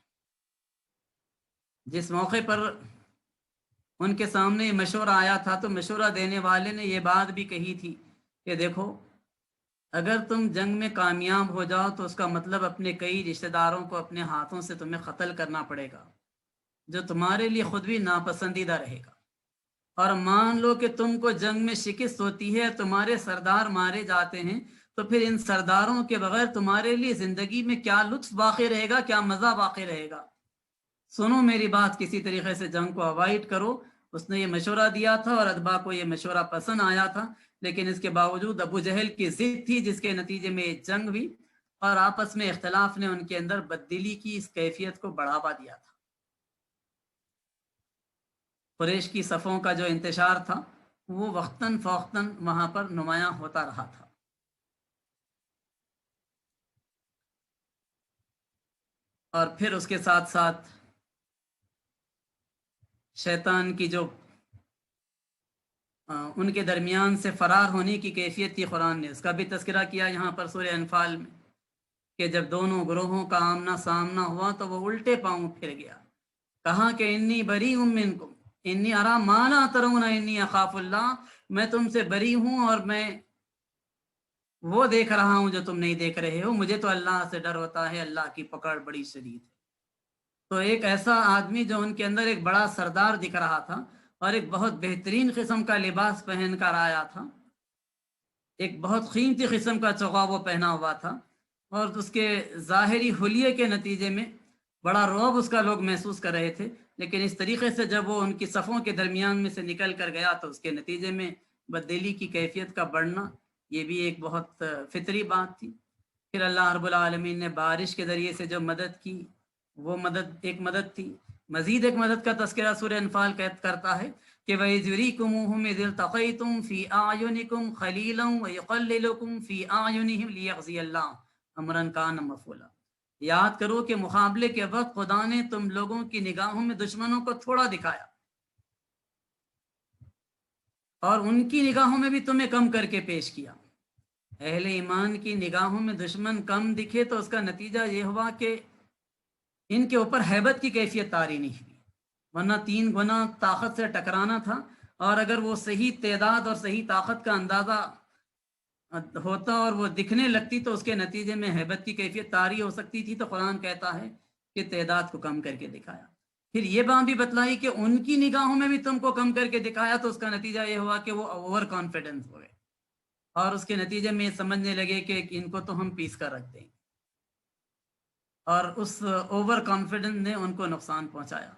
جس موقع پر ان کے سامنے مشورہ آیا تھا تو مشورہ دینے والے نے یہ بات بھی کہی تھی کہ دیکھو اگر تم جنگ میں کامیاب ہو جاؤ تو اس کا مطلب اپنے کئی رشتہ داروں کو اپنے ہاتھوں سے تمہیں قتل کرنا پڑے گا، جو تمہارے لیے خود بھی ناپسندیدہ رہے گا۔ اور مان لو کہ تم کو جنگ میں شکست ہوتی ہے، تمہارے سردار مارے جاتے ہیں، تو پھر ان سرداروں کے بغیر تمہارے لیے زندگی میں کیا لطف باقی رہے گا، کیا مزہ باقی رہے گا؟ سنو میری بات، کسی طریقے سے جنگ کو اوائڈ کرو۔ اس نے یہ مشورہ دیا تھا اور اتباع کو یہ مشورہ پسند آیا تھا، لیکن اس کے باوجود ابو جہل کی ضد تھی، جس کے نتیجے میں جنگ ہوئی اور آپس میں اختلاف نے ان کے اندر بددلی کی اس کیفیت کو بڑھاوا دیا تھا۔ قریش کی صفوں کا جو انتشار تھا وہ وقتاً فوقتاً وہاں پر نمایاں ہوتا رہا تھا۔ اور پھر اس کے ساتھ ساتھ شیطان کی جو ان کے درمیان سے فرار ہونے کی کیفیت تھی، قرآن نے اس کا بھی تذکرہ کیا یہاں پر سورہ انفال میں، کہ جب دونوں گروہوں کا آمنا سامنا ہوا تو وہ الٹے پاؤں پھر گیا، کہا کہ انی بری منکم انی ارا ما لا ترون انی اخاف اللہ، میں تم سے بری ہوں اور میں وہ دیکھ رہا ہوں جو تم نہیں دیکھ رہے ہو، مجھے تو اللہ سے ڈر ہوتا ہے، اللہ کی پکڑ بڑی شدید ہے۔ تو ایک ایسا آدمی جو ان کے اندر ایک بڑا سردار دکھ رہا تھا اور ایک بہت بہترین قسم کا لباس پہن کر آیا تھا، ایک بہت قیمتی قسم کا چوغا وہ پہنا ہوا تھا، اور اس کے ظاہری حلیے کے نتیجے میں بڑا رعب اس کا لوگ محسوس کر رہے تھے، لیکن اس طریقے سے جب وہ ان کی صفوں کے درمیان میں سے نکل کر گیا تو اس کے نتیجے میں بددلی کی کیفیت کا بڑھنا یہ بھی ایک بہت فطری بات تھی۔ پھر اللہ رب العالمین نے بارش کے ذریعے سے جو مدد کی وہ مدد ایک مدد تھی۔ مزید ایک مدد کا تذکرہ سورہ انفال کرتا ہے کہ وَإِذْ يُرِيكُمُوهُمْ إِذِ الْتَقَيْتُمْ فِي أَعْيُنِكُمْ قَلِيلًا وَيُقَلِّلُكُمْ فِي أَعْيُنِهِمْ لِيَقْضِيَ اللَّهُ أَمْرًا كَانَ مَفْعُولًا۔ یاد کرو کہ مقابلے کے وقت خدا نے تم لوگوں کی نگاہوں میں دشمنوں کو تھوڑا دکھایا اور ان کی نگاہوں میں بھی تمہیں کم کر کے پیش کیا۔ اہل ایمان کی نگاہوں میں دشمن کم دکھے تو اس کا نتیجہ یہ ہوا کہ ان کے اوپر ہیبت کی کیفیت طاری نہیں ہوئی، ورنہ 3 گنا طاقت سے ٹکرانا تھا، اور اگر وہ صحیح تعداد اور صحیح طاقت کا اندازہ ہوتا اور وہ دکھنے لگتی تو اس کے نتیجے میں ہیبت کی کیفیت طاری ہو سکتی تھی۔ تو قرآن کہتا ہے کہ تعداد کو کم کر کے دکھایا۔ پھر یہ بات بھی بتلائی کہ ان کی نگاہوں میں بھی تم کو کم کر کے دکھایا، تو اس کا نتیجہ یہ ہوا کہ وہ اوور کانفیڈنس ہو گئے اور اس کے نتیجے میں سمجھنے لگے کہ ان کو تو ہم پیس کر رکھ دیں گے، اور اس اوور کانفیڈنس نے ان کو نقصان پہنچایا۔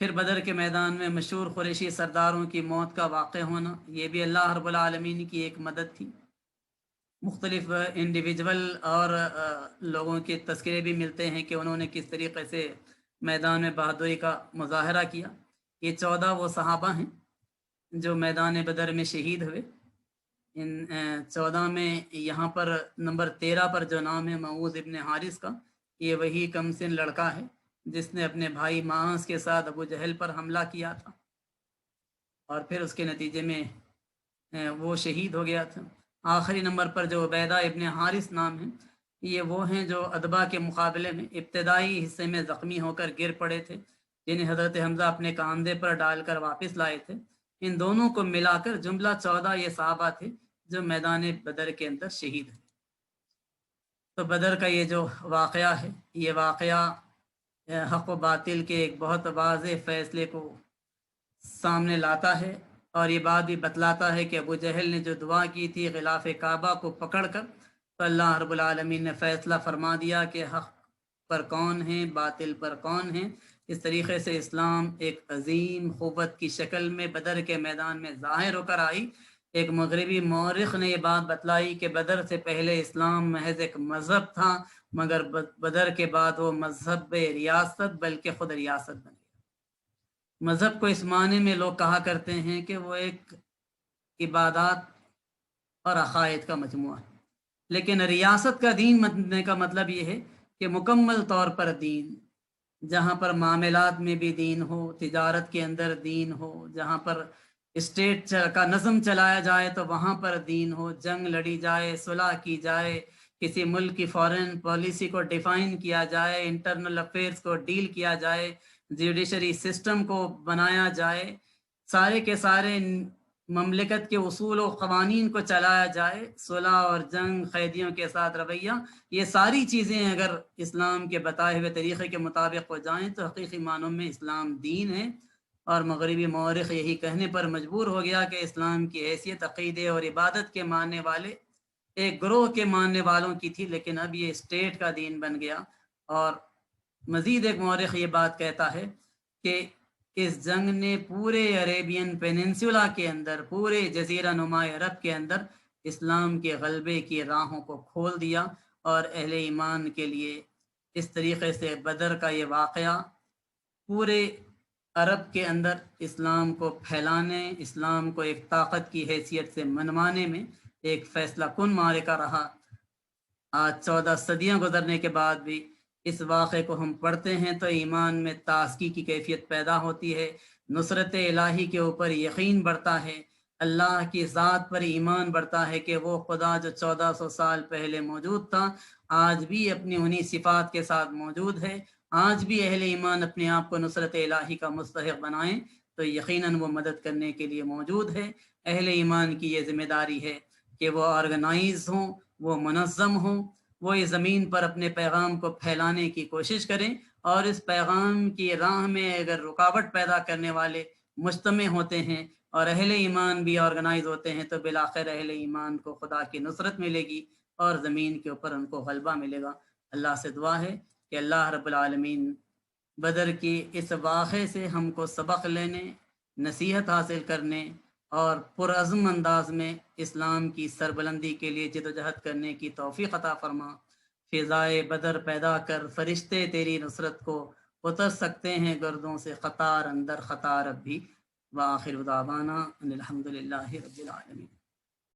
پھر بدر کے میدان میں مشہور قریشی سرداروں کی موت کا واقع ہونا، یہ بھی اللہ رب العالمین کی ایک مدد تھی۔ مختلف انڈیویجول اور لوگوں کے تذکرے بھی ملتے ہیں کہ انہوں نے کس طریقے سے میدان میں بہادری کا مظاہرہ کیا۔ یہ 14 وہ صحابہ ہیں جو میدان بدر میں شہید ہوئے۔ ان 14 میں یہاں پر نمبر 13 پر جو نام ہے معوذ ابن حارث کا، یہ وہی کم سن لڑکا ہے جس نے اپنے بھائی معاذ کے ساتھ ابو جہل پر حملہ کیا تھا اور پھر اس کے نتیجے میں وہ شہید ہو گیا تھا۔ آخری نمبر پر جو عبیدہ ابن حارث نام ہے، یہ وہ ہیں جو ادبا کے مقابلے میں ابتدائی حصے میں زخمی ہو کر گر پڑے تھے، جنہیں حضرت حمزہ اپنے کاندھے پر ڈال کر واپس لائے تھے۔ ان دونوں کو ملا کر جملہ 14 یہ صحابہ تھے جو میدان بدر کے اندر شہید ہیں۔ تو بدر کا یہ جو واقعہ ہے، یہ واقعہ حق و باطل کے ایک بہت واضح فیصلے کو سامنے لاتا ہے، اور یہ بات بھی بتلاتا ہے کہ ابو جہل نے جو دعا کی تھی غلاف کعبہ کو پکڑ کر، تو اللہ رب العالمین نے فیصلہ فرما دیا کہ حق پر کون ہیں، باطل پر کون ہیں۔ اس طریقے سے اسلام ایک عظیم قوت کی شکل میں بدر کے میدان میں ظاہر ہو کر آئی۔ ایک مغربی مورخ نے یہ بات بتلائی کہ بدر سے پہلے اسلام محض ایک مذہب تھا، مگر بدر کے بعد وہ مذہب ریاست بلکہ خود ریاست بن گیا۔ مذہب کو اس معنی میں لوگ کہا کرتے ہیں کہ وہ ایک عبادات اور عقائد کا مجموعہ ہے، لیکن ریاست کا دین بننے کا مطلب یہ ہے کہ مکمل طور پر دین، جہاں پر معاملات میں بھی دین ہو، تجارت کے اندر دین ہو، جہاں پر اسٹیٹ کا نظم چلایا جائے تو وہاں پر دین ہو، جنگ لڑی جائے، صلح کی جائے، کسی ملک کی فارن پالیسی کو ڈیفائن کیا جائے، انٹرنل افیئرز کو ڈیل کیا جائے، جوڈیشری سسٹم کو بنایا جائے، سارے کے سارے مملکت کے اصول و قوانین کو چلایا جائے، صلح اور جنگ، قیدیوں کے ساتھ رویہ، یہ ساری چیزیں اگر اسلام کے بتائے ہوئے طریقے کے مطابق ہو جائیں تو حقیقی معنوں میں اسلام دین ہے۔ اور مغربی مورخ یہی کہنے پر مجبور ہو گیا کہ اسلام کی حیثیت عقیدے اور عبادت کے ماننے والے ایک گروہ کے ماننے والوں کی تھی، لیکن اب یہ اسٹیٹ کا دین بن گیا۔ اور مزید ایک مورخ یہ بات کہتا ہے کہ اس جنگ نے پورے عریبین پیننسولا کے اندر، پورے جزیرہ نما عرب کے اندر اسلام کے غلبے کی راہوں کو کھول دیا، اور اہل ایمان کے لیے اس طریقے سے بدر کا یہ واقعہ پورے عرب کے اندر اسلام کو پھیلانے، اسلام کو ایک طاقت کی حیثیت سے منوانے میں ایک فیصلہ کن معرکہ رہا۔ آج 14 صدیاں گزرنے کے بعد بھی اس واقعے کو ہم پڑھتے ہیں تو ایمان میں تازگی کی کیفیت پیدا ہوتی ہے، نصرت الہی کے اوپر یقین بڑھتا ہے، اللہ کی ذات پر ایمان بڑھتا ہے کہ وہ خدا جو 1400 سال پہلے موجود تھا آج بھی اپنی انہی صفات کے ساتھ موجود ہے۔ آج بھی اہل ایمان اپنے آپ کو نصرت الہی کا مستحق بنائیں تو یقیناً وہ مدد کرنے کے لیے موجود ہے۔ اہل ایمان کی یہ ذمہ داری ہے کہ وہ آرگنائز ہوں، وہ منظم ہوں، وہ اس زمین پر اپنے پیغام کو پھیلانے کی کوشش کریں، اور اس پیغام کی راہ میں اگر رکاوٹ پیدا کرنے والے مجتمع ہوتے ہیں اور اہل ایمان بھی آرگنائز ہوتے ہیں تو بالآخر اہل ایمان کو خدا کی نصرت ملے گی اور زمین کے اوپر ان کو غلبہ ملے گا۔ اللہ سے دعا ہے کہ اللہ رب العالمین بدر کی اس واقعے سے ہم کو سبق لینے، نصیحت حاصل کرنے اور پرعزم انداز میں اسلام کی سربلندی کے لیے جدوجہد کرنے کی توفیق عطا فرما۔ فضائے بدر پیدا کر فرشتے تیری نصرت کو اتر سکتے ہیں گردوں سے قطار اندر قطار اب بھی۔ وآخر دعوانا ان الحمد للہ رب العالمین۔